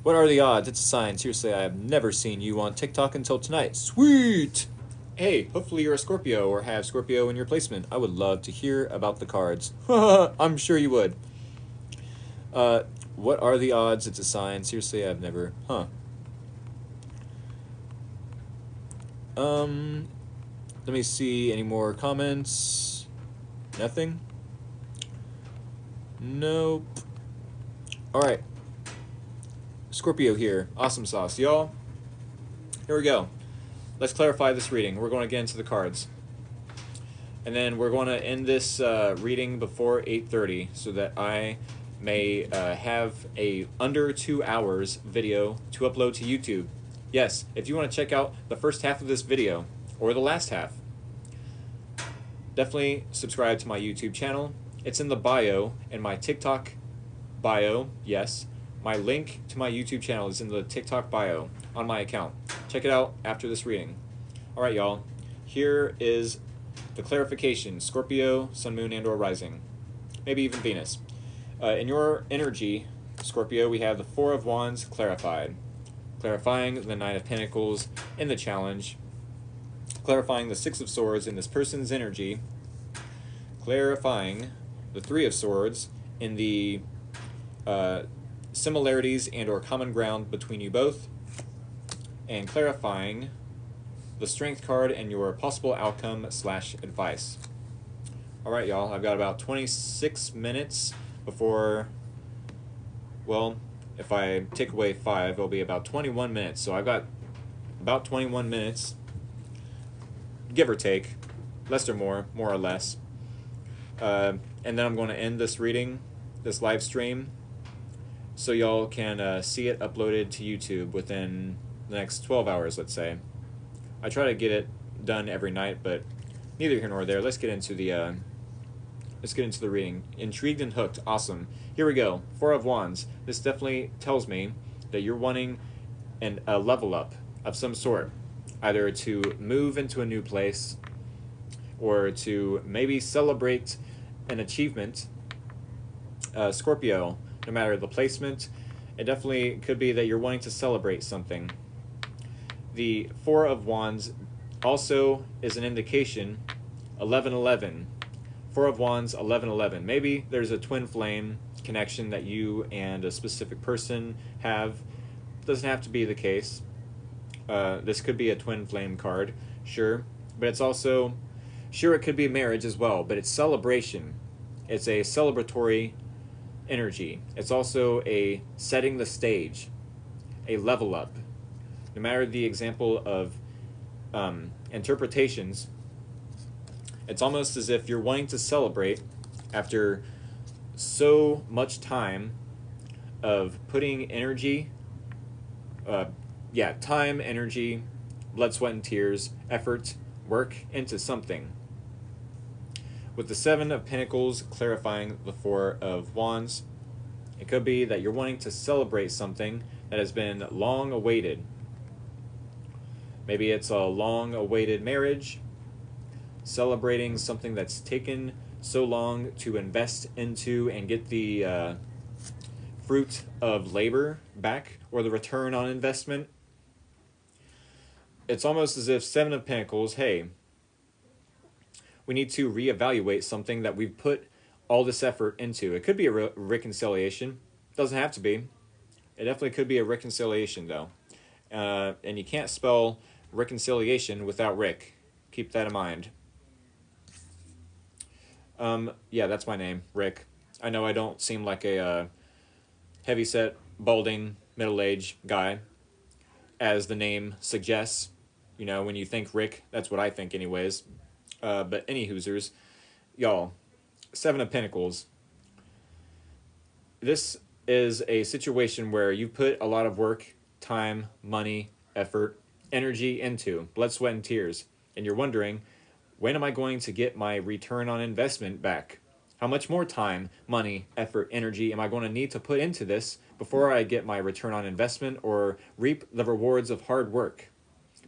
What are the odds? It's a sign. Seriously, I have never seen you on TikTok until tonight. Sweet! Hey, hopefully you're a Scorpio or have Scorpio in your placement. I would love to hear about the cards. I'm sure you would. What are the odds? It's a sign. Seriously, I've never... Let me see. Any more comments? Nothing? Nope. Alright. Scorpio here. Awesome sauce. Y'all, here we go. Let's clarify this reading. We're going to get into the cards. And then we're going to end this reading before 8:30 so that I may have a under 2 hours video to upload to YouTube. Yes, if you want to check out the first half of this video, or the last half, definitely subscribe to my YouTube channel. It's in the bio, in my TikTok bio, yes. My link to my YouTube channel is in the TikTok bio on my account. Check it out after this reading. Alright, y'all. Here is the clarification. Scorpio, Sun, Moon, and or Rising. Maybe even Venus. In your energy, Scorpio, we have the Four of Wands clarified. Clarifying the Nine of Pentacles in the challenge. Clarifying the Six of Swords in this person's energy. Clarifying the Three of Swords in the similarities and or common ground between you both, and clarifying the Strength card and your possible outcome / advice. Alright, y'all, I've got about 26 minutes before, well, if I take away 5, it'll be about 21 minutes, so I've got about 21 minutes, give or take, less or more or less, and then I'm going to end this reading, this live stream, so y'all can see it uploaded to YouTube within the next 12 hours, let's say. I try to get it done every night, but neither here nor there. Let's get into the reading. Intrigued and hooked. Awesome. Here we go. Four of Wands. This definitely tells me that you're wanting a level up of some sort, either to move into a new place or to maybe celebrate an achievement. Scorpio, no matter the placement, it definitely could be that you're wanting to celebrate something. The Four of Wands also is an indication, 11-11. Four of Wands, 11-11. Maybe there's a twin flame connection that you and a specific person have. Doesn't have to be the case. This could be a twin flame card, sure. But it's also, sure, it could be marriage as well, but it's celebration. It's a celebratory energy. It's also a setting the stage, a level up. No matter the example of interpretations, it's almost as if you're wanting to celebrate after so much time of putting energy, time, energy, blood, sweat, and tears, effort, work into something. With the Seven of Pentacles clarifying the Four of Wands, it could be that you're wanting to celebrate something that has been long awaited. Maybe it's a long awaited marriage, celebrating something that's taken so long to invest into and get the fruit of labor back, or the return on investment. It's almost as if Seven of Pentacles, hey, we need to reevaluate something that we've put all this effort into. It could be a reconciliation. Doesn't have to be. It definitely could be a reconciliation, though. And you can't spell reconciliation without Rick. Keep that in mind. Yeah, that's my name, Rick. I know I don't seem like a heavyset, balding, middle-aged guy, as the name suggests. You know, when you think Rick, that's what I think anyways. But any hoosers, y'all, Seven of Pentacles. This is a situation where you put a lot of work, time, money, effort, energy into, blood, sweat, and tears. And you're wondering, when am I going to get my return on investment back? How much more time, money, effort, energy am I going to need to put into this before I get my return on investment or reap the rewards of hard work?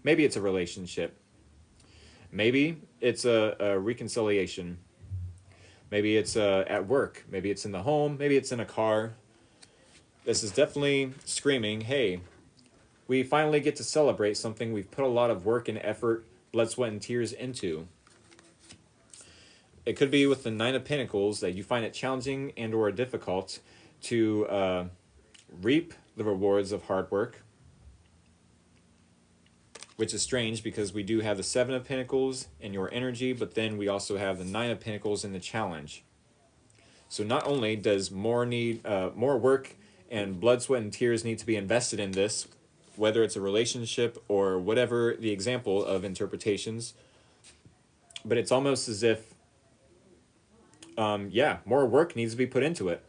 Maybe it's a relationship. Maybe it's a reconciliation. Maybe it's at work. Maybe it's in the home. Maybe it's in a car. This is definitely screaming, hey, we finally get to celebrate something we've put a lot of work and effort, blood, sweat, and tears into. It could be with the Nine of Pentacles that you find it challenging and or difficult to reap the rewards of hard work, which is strange because we do have the Seven of Pentacles in your energy, but then we also have the Nine of Pentacles in the challenge. So not only does more work and blood, sweat, and tears need to be invested in this, whether it's a relationship or whatever the example of interpretations, but it's almost as if more work needs to be put into it.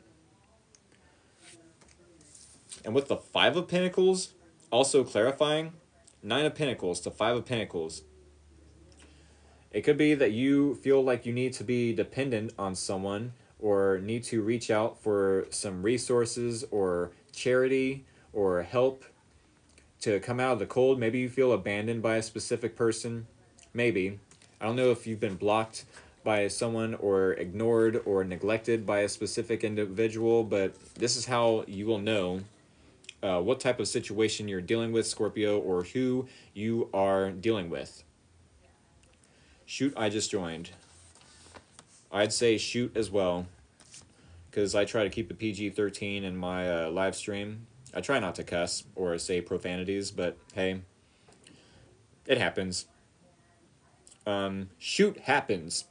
And with the Five of Pentacles, also clarifying, Nine of Pentacles to Five of Pentacles. It could be that you feel like you need to be dependent on someone or need to reach out for some resources or charity or help to come out of the cold. Maybe you feel abandoned by a specific person. Maybe. I don't know if you've been blocked by someone or ignored or neglected by a specific individual, but this is how you will know what type of situation you're dealing with, Scorpio, or who you are dealing with. Shoot, I just joined. I'd say shoot as well, because I try to keep it PG-13 in my live stream. I try not to cuss or say profanities, but hey, it happens. Shoot happens.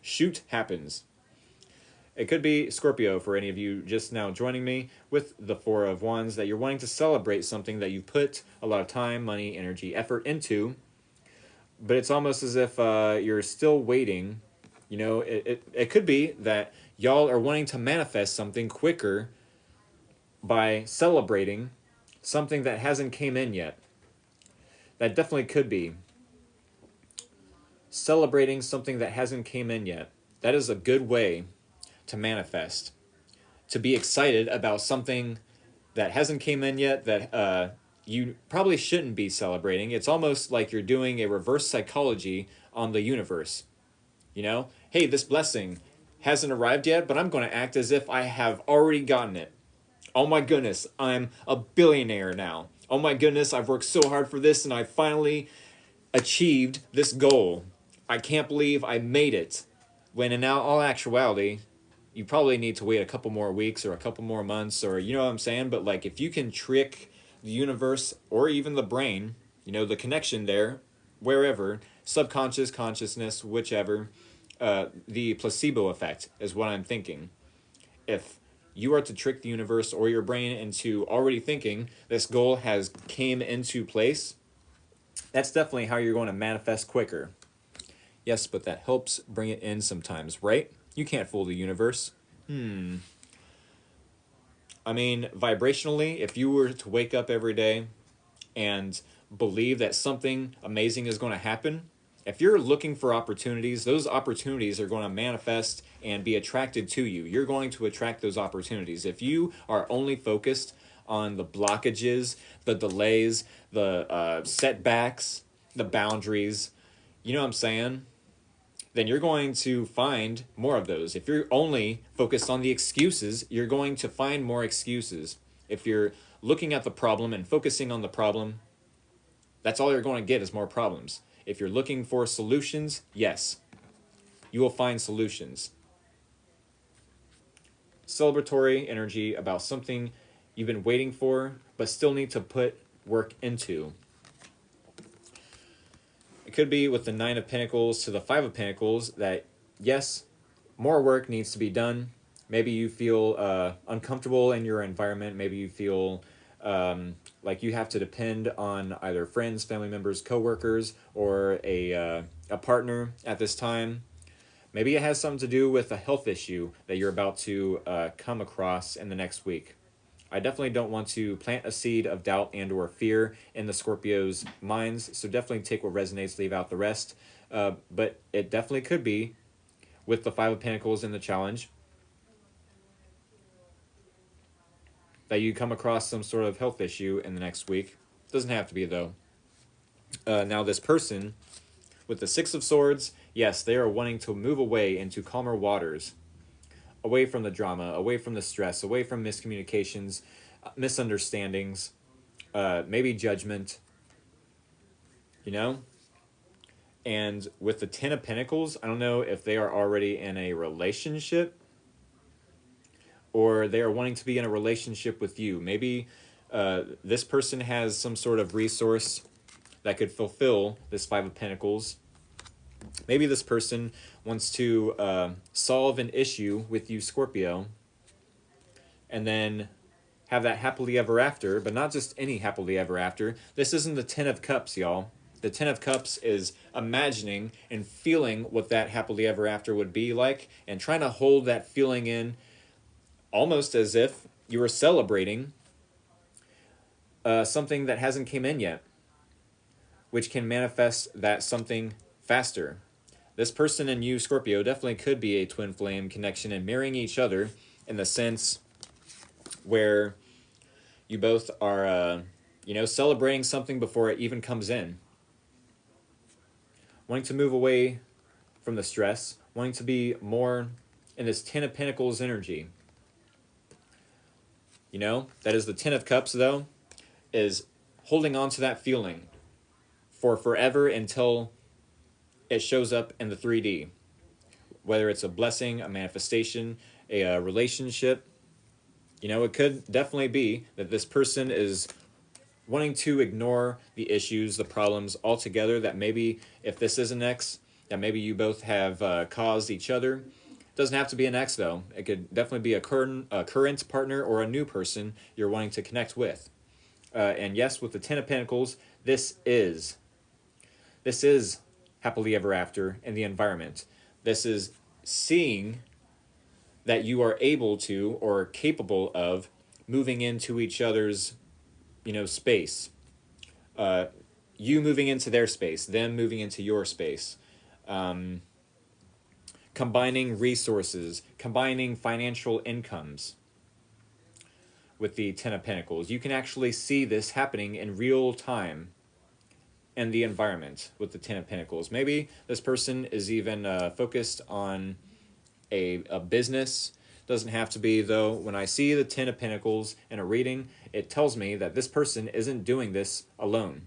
Shoot happens. It could be Scorpio for any of you just now joining me with the Four of Wands, that you're wanting to celebrate something that you put a lot of time, money, energy, effort into, but it's almost as if you're still waiting. You know, it could be that y'all are wanting to manifest something quicker by celebrating something that hasn't came in yet. That definitely could be. Celebrating something that hasn't came in yet. That is a good way to manifest. To be excited about something that hasn't came in yet, that you probably shouldn't be celebrating. It's almost like you're doing a reverse psychology on the universe. You know, hey, this blessing hasn't arrived yet, but I'm going to act as if I have already gotten it. Oh my goodness, I'm a billionaire now. Oh my goodness, I've worked so hard for this and I finally achieved this goal. I can't believe I made it. When in all actuality, you probably need to wait a couple more weeks or a couple more months, or you know what I'm saying? But like, if you can trick the universe or even the brain, you know, the connection there, wherever, subconscious, consciousness, whichever, the placebo effect is what I'm thinking. If you are to trick the universe or your brain into already thinking this goal has came into place, that's definitely how you're going to manifest quicker. Yes, but that helps bring it in sometimes, right? You can't fool the universe. I mean, vibrationally, if you were to wake up every day and believe that something amazing is going to happen, if you're looking for opportunities, those opportunities are going to manifest and be attracted to you. You're going to attract those opportunities. If you are only focused on the blockages, the delays, the setbacks, the boundaries, you know what I'm saying? Then you're going to find more of those. If you're only focused on the excuses, you're going to find more excuses. If you're looking at the problem and focusing on the problem, that's all you're going to get is more problems. If you're looking for solutions, yes, you will find solutions. Celebratory energy about something you've been waiting for, but still need to put work into. It could be with the Nine of Pentacles to the Five of Pentacles that, yes, more work needs to be done. Maybe you feel uncomfortable in your environment. Maybe you feel like you have to depend on either friends, family members, coworkers, or a partner at this time. Maybe it has something to do with a health issue that you're about to come across in the next week. I definitely don't want to plant a seed of doubt and or fear in the Scorpio's minds, so definitely take what resonates, leave out the rest. But it definitely could be with the Five of Pentacles in the challenge that you come across some sort of health issue in the next week. Doesn't have to be, though. Now, this person with the Six of Swords, yes, they are wanting to move away into calmer waters, away from the drama, away from the stress, away from miscommunications, misunderstandings, maybe judgment, you know? And with the Ten of Pentacles, I don't know if they are already in a relationship or they are wanting to be in a relationship with you. Maybe this person has some sort of resource that could fulfill this Five of Pentacles. Maybe this person wants to solve an issue with you, Scorpio, and then have that happily ever after, but not just any happily ever after. This isn't the Ten of Cups, y'all. The Ten of Cups is imagining and feeling what that happily ever after would be like and trying to hold that feeling in almost as if you were celebrating something that hasn't came in yet, which can manifest that something faster. This person and you, Scorpio, definitely could be a twin flame connection and marrying each other in the sense where you both are, celebrating something before it even comes in. Wanting to move away from the stress, wanting to be more in this Ten of Pentacles energy. That is the Ten of Cups, though, is holding on to that feeling for forever until it shows up in the 3D. Whether it's a blessing, a manifestation, a relationship. It could definitely be that this person is wanting to ignore the issues, the problems altogether, that maybe if this is an ex, that maybe you both have caused each other. It doesn't have to be an ex, though. It could definitely be a current partner or a new person you're wanting to connect with. And yes, with the Ten of Pentacles, this is happily ever after in the environment. This is seeing that you are able to or capable of moving into each other's, space. You moving into their space, them moving into your space. Combining resources, combining financial incomes with the Ten of Pentacles. You can actually see this happening in real time in the environment with the Ten of Pentacles. Maybe this person is even focused on a business. Doesn't have to be, though. When I see the Ten of Pentacles in a reading, it tells me that this person isn't doing this alone.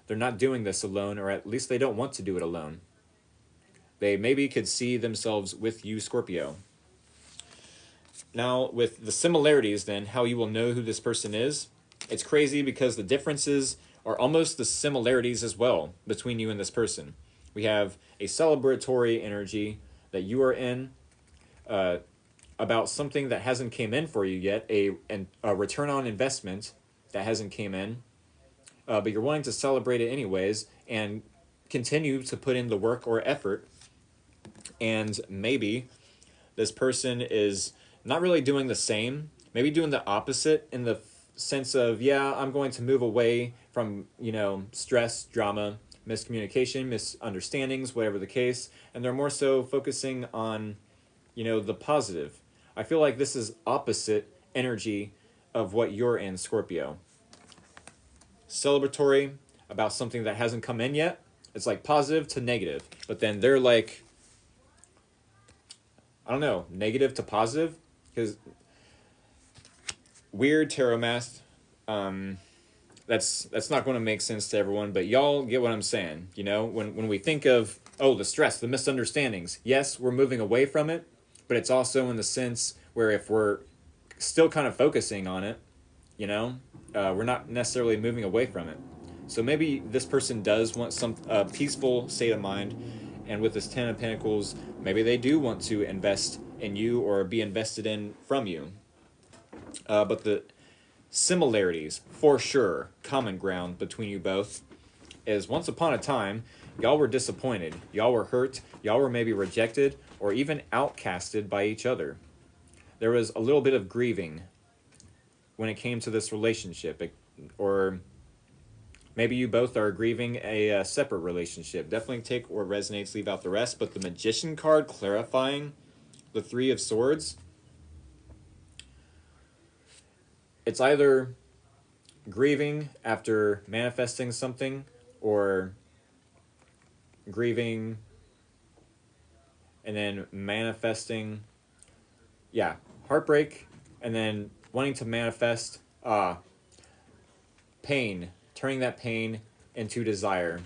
They're not doing this alone, or at least they don't want to do it alone. They maybe could see themselves with you, Scorpio. Now, with the similarities, then, how you will know who this person is, it's crazy because the differences are almost the similarities as well between you and this person. We have a celebratory energy that you are in, a about something that hasn't came in for you yet, a return on investment that hasn't came in, but you're wanting to celebrate it anyways and continue to put in the work or effort. And maybe this person is not really doing the same, maybe doing the opposite in the sense of, yeah, I'm going to move away from, stress, drama, miscommunication, misunderstandings, whatever the case, and they're more so focusing on, the positive. I feel like this is opposite energy of what you're in, Scorpio. Celebratory about something that hasn't come in yet. It's like positive to negative, but then they're like, I don't know, negative to positive, because weird tarot math. That's not going to make sense to everyone, but y'all get what I'm saying. When we think of, oh, the stress, the misunderstandings, yes, we're moving away from it, but it's also in the sense where if we're still kind of focusing on it, we're not necessarily moving away from it. So maybe this person does want some peaceful state of mind, and with this Ten of Pentacles, maybe they do want to invest in you or be invested in from you. But the similarities, for sure, common ground between you both, is once upon a time, y'all were disappointed, y'all were hurt, y'all were maybe rejected, or even outcasted by each other. There was a little bit of grieving when it came to this relationship, or maybe you both are grieving a separate relationship. Definitely take what resonates, leave out the rest. But the Magician card clarifying the Three of Swords, it's either grieving after manifesting something, or grieving and then manifesting, heartbreak, and then wanting to manifest pain, turning that pain into desire.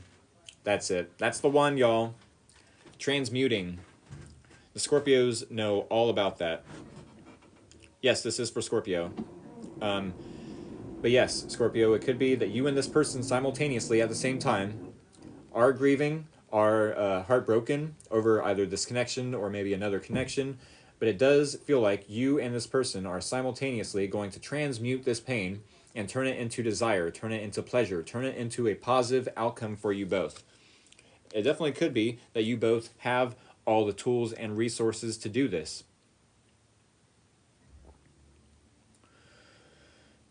That's it. That's the one, y'all. Transmuting. The Scorpios know all about that. Yes, this is for Scorpio. But yes, Scorpio, it could be that you and this person simultaneously at the same time are grieving, are heartbroken over either this connection or maybe another connection. But it does feel like you and this person are simultaneously going to transmute this pain and turn it into desire, turn it into pleasure, turn it into a positive outcome for you both. It definitely could be that you both have all the tools and resources to do this.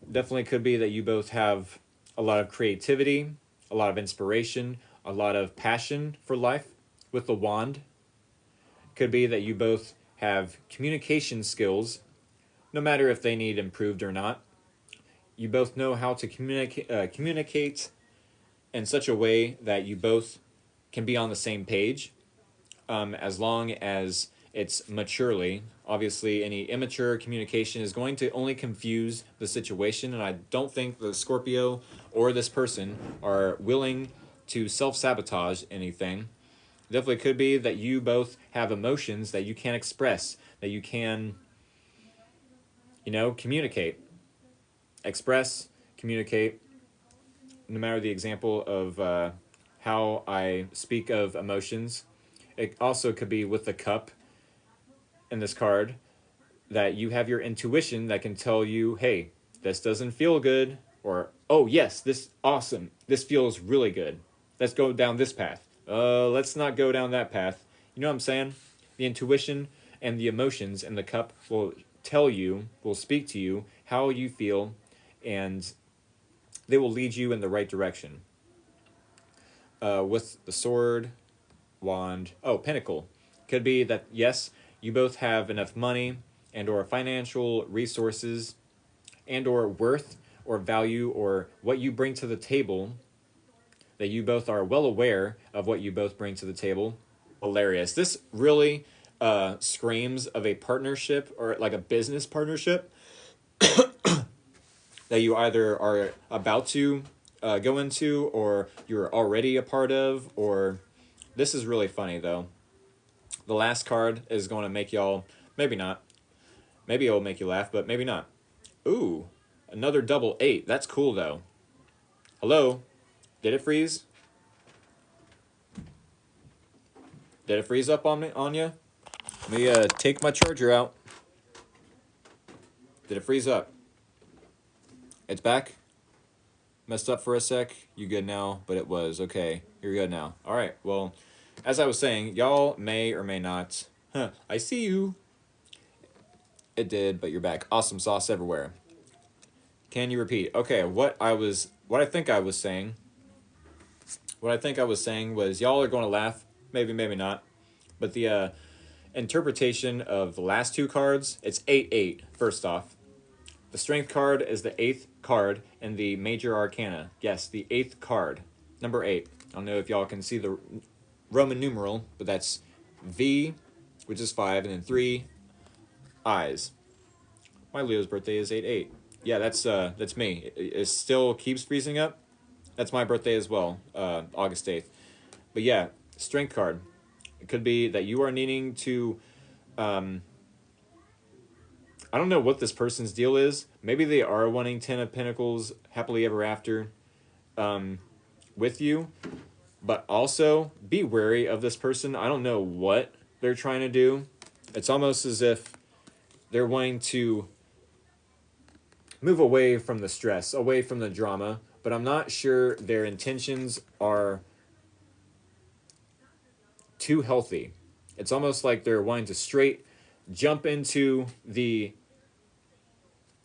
Definitely could be that you both have a lot of creativity, a lot of inspiration, a lot of passion for life with the wand. Could be that you both have communication skills, no matter if they need improved or not. You both know how to communicate in such a way that you both can be on the same page, as long as it's maturely. Obviously, any immature communication is going to only confuse the situation, and I don't think the Scorpio or this person are willing to self-sabotage anything. Definitely could be that you both have emotions that you can't express, that you can, communicate. Express, communicate, no matter the example of how I speak of emotions. It also could be with the cup in this card, that you have your intuition that can tell you, hey, this doesn't feel good, or, oh yes, this awesome, this feels really good. Let's go down this path. Let's not go down that path. You know what I'm saying? The intuition and the emotions in the cup will tell you, will speak to you how you feel, and they will lead you in the right direction. With the sword, wand, pentacle. Could be that, yes, you both have enough money and or financial resources and or worth or value or what you bring to the table, that you both are well aware of what you both bring to the table. Hilarious. This really screams of a partnership, or like a business partnership that you either are about to go into, or you're already a part of, or this is really funny though. The last card is going to make y'all, maybe not, maybe it'll make you laugh, but maybe not. Ooh, another double 8. That's cool though. Hello? Did it freeze? Did it freeze up on you? Let me take my charger out. Did it freeze up? It's back? Messed up for a sec? You good now? But it was. Okay, you're good now. All right, well, as I was saying, y'all may or may not... Huh, I see you. It did, but you're back. Awesome sauce everywhere. Can you repeat? Okay, what I think I was saying was y'all are going to laugh. Maybe, maybe not. But the interpretation of the last two cards, it's 8-8, first off. The Strength card is the 8th card in the Major Arcana. Yes, the 8th card. Number 8. I don't know if y'all can see the Roman numeral, but that's V, which is 5, and then 3 eyes. My Leo's birthday is 8-8. Yeah, that's me. It still keeps freezing up. That's my birthday as well, August 8th. But yeah, Strength card. It could be that you are needing to... I don't know what this person's deal is. Maybe they are wanting 10 of Pentacles, happily ever after, with you. But also, be wary of this person. I don't know what they're trying to do. It's almost as if they're wanting to move away from the stress, away from the drama. But I'm not sure their intentions are too healthy. It's almost like they're wanting to straight jump into the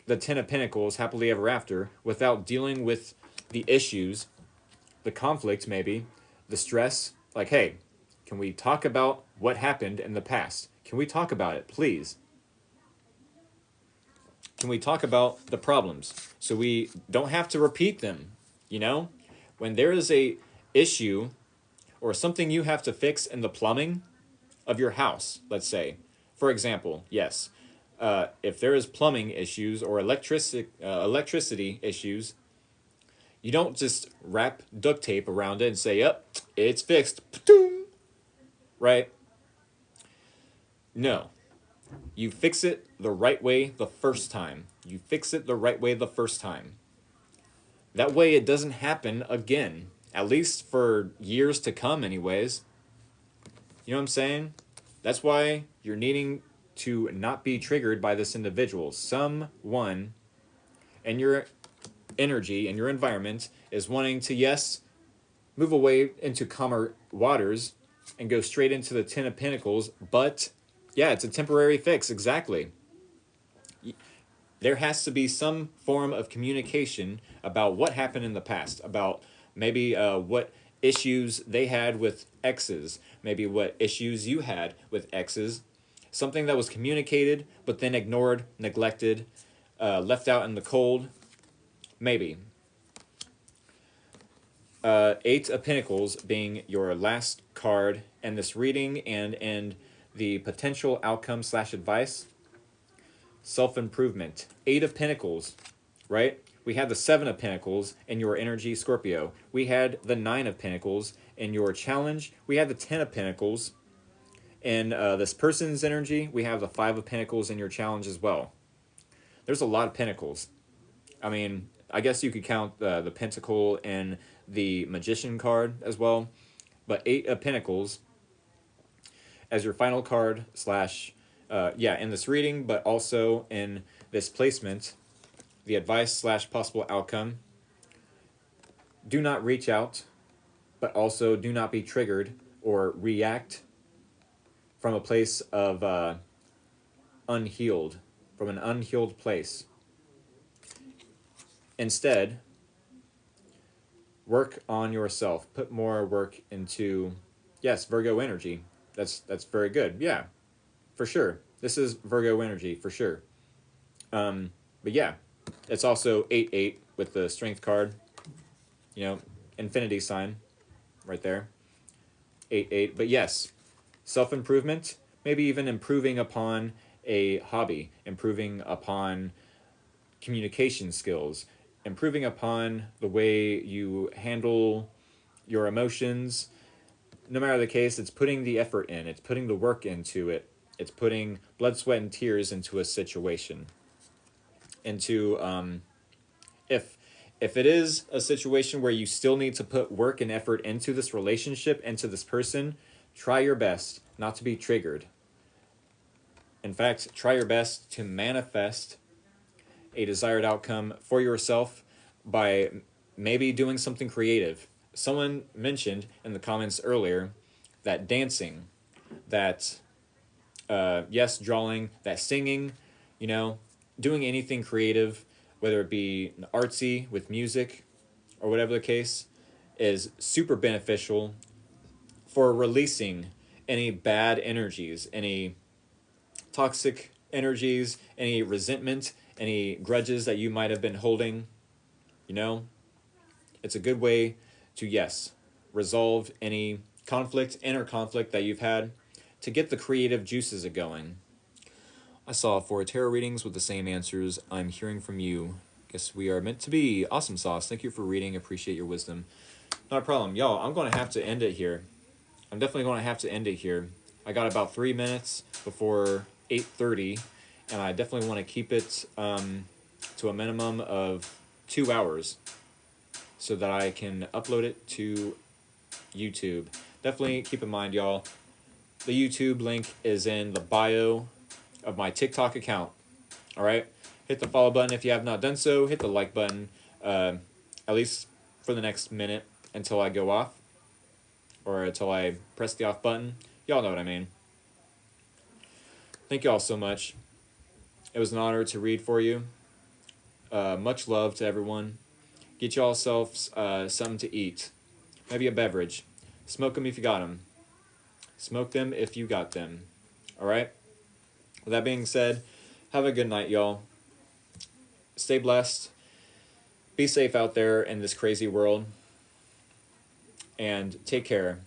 10 of Pentacles, happily ever after, without dealing with the issues, the conflict maybe, the stress. Like, hey, can we talk about what happened in the past? Can we talk about it, please? Can we talk about the problems so we don't have to repeat them, you know? When there is a issue or something you have to fix in the plumbing of your house, let's say, for example, yes, if there is plumbing issues or electricity issues, you don't just wrap duct tape around it and say, yep, it's fixed, right? No. You fix it the right way the first time. You fix it the right way the first time. That way it doesn't happen again, at least for years to come anyways. You know what I'm saying? That's why you're needing to not be triggered by this individual. Someone in your energy, in your environment, is wanting to, yes, move away into calmer waters and go straight into the 10 of Pentacles, but, yeah, it's a temporary fix, exactly. There has to be some form of communication about what happened in the past, about maybe what issues they had with exes, maybe what issues you had with exes, something that was communicated but then ignored, neglected, left out in the cold, maybe. 8 of Pentacles being your last card in this reading and in the potential outcome / advice. Self-improvement. 8 of Pentacles, right? We had the 7 of Pentacles in your energy, Scorpio. We had the 9 of Pentacles in your challenge. We had the 10 of Pentacles in this person's energy. We have the 5 of Pentacles in your challenge as well. There's a lot of Pentacles. I mean, I guess you could count the Pentacle and the Magician card as well. But 8 of Pentacles as your final card / in this reading, but also in this placement, the advice / possible outcome. Do not reach out, but also do not be triggered or react from a place of unhealed, from an unhealed place. Instead, work on yourself. Put more work into, yes, Virgo energy. That's very good. Yeah, for sure. This is Virgo energy, for sure. But yeah, it's also 8-8 with the Strength card. You know, infinity sign right there. 8-8. But yes, self-improvement, maybe even improving upon a hobby, improving upon communication skills, improving upon the way you handle your emotions. No matter the case, it's putting the effort in, it's putting the work into it, it's putting blood, sweat, and tears into a situation. Into, if it is a situation where you still need to put work and effort into this relationship, into this person, try your best not to be triggered. In fact, try your best to manifest a desired outcome for yourself by maybe doing something creative. Someone mentioned in the comments earlier that dancing, that yes, drawing, that singing, you know, doing anything creative, whether it be artsy with music or whatever the case, is super beneficial for releasing any bad energies, any toxic energies, any resentment, any grudges that you might have been holding. You know, it's a good way to, yes, resolve any conflict, inner conflict that you've had, to get the creative juices going. I saw 4 tarot readings with the same answers. I'm hearing from you. Guess we are meant to be. Awesome sauce. Thank you for reading. Appreciate your wisdom. Not a problem. Y'all, I'm going to have to end it here. I'm definitely going to have to end it here. I got about 3 minutes before 8:30, and I definitely want to keep it to a minimum of 2 hours so that I can upload it to YouTube. Definitely keep in mind, y'all, the YouTube link is in the bio of my TikTok account. All right? Hit the follow button if you have not done so. Hit the like button, at least for the next minute until I go off, or until I press the off button. Y'all know what I mean. Thank y'all so much. It was an honor to read for you. Much love to everyone. Get y'all selves something to eat. Maybe a beverage. Smoke them if you got them. Smoke them if you got them. All right? With that being said, have a good night, y'all. Stay blessed. Be safe out there in this crazy world. And take care.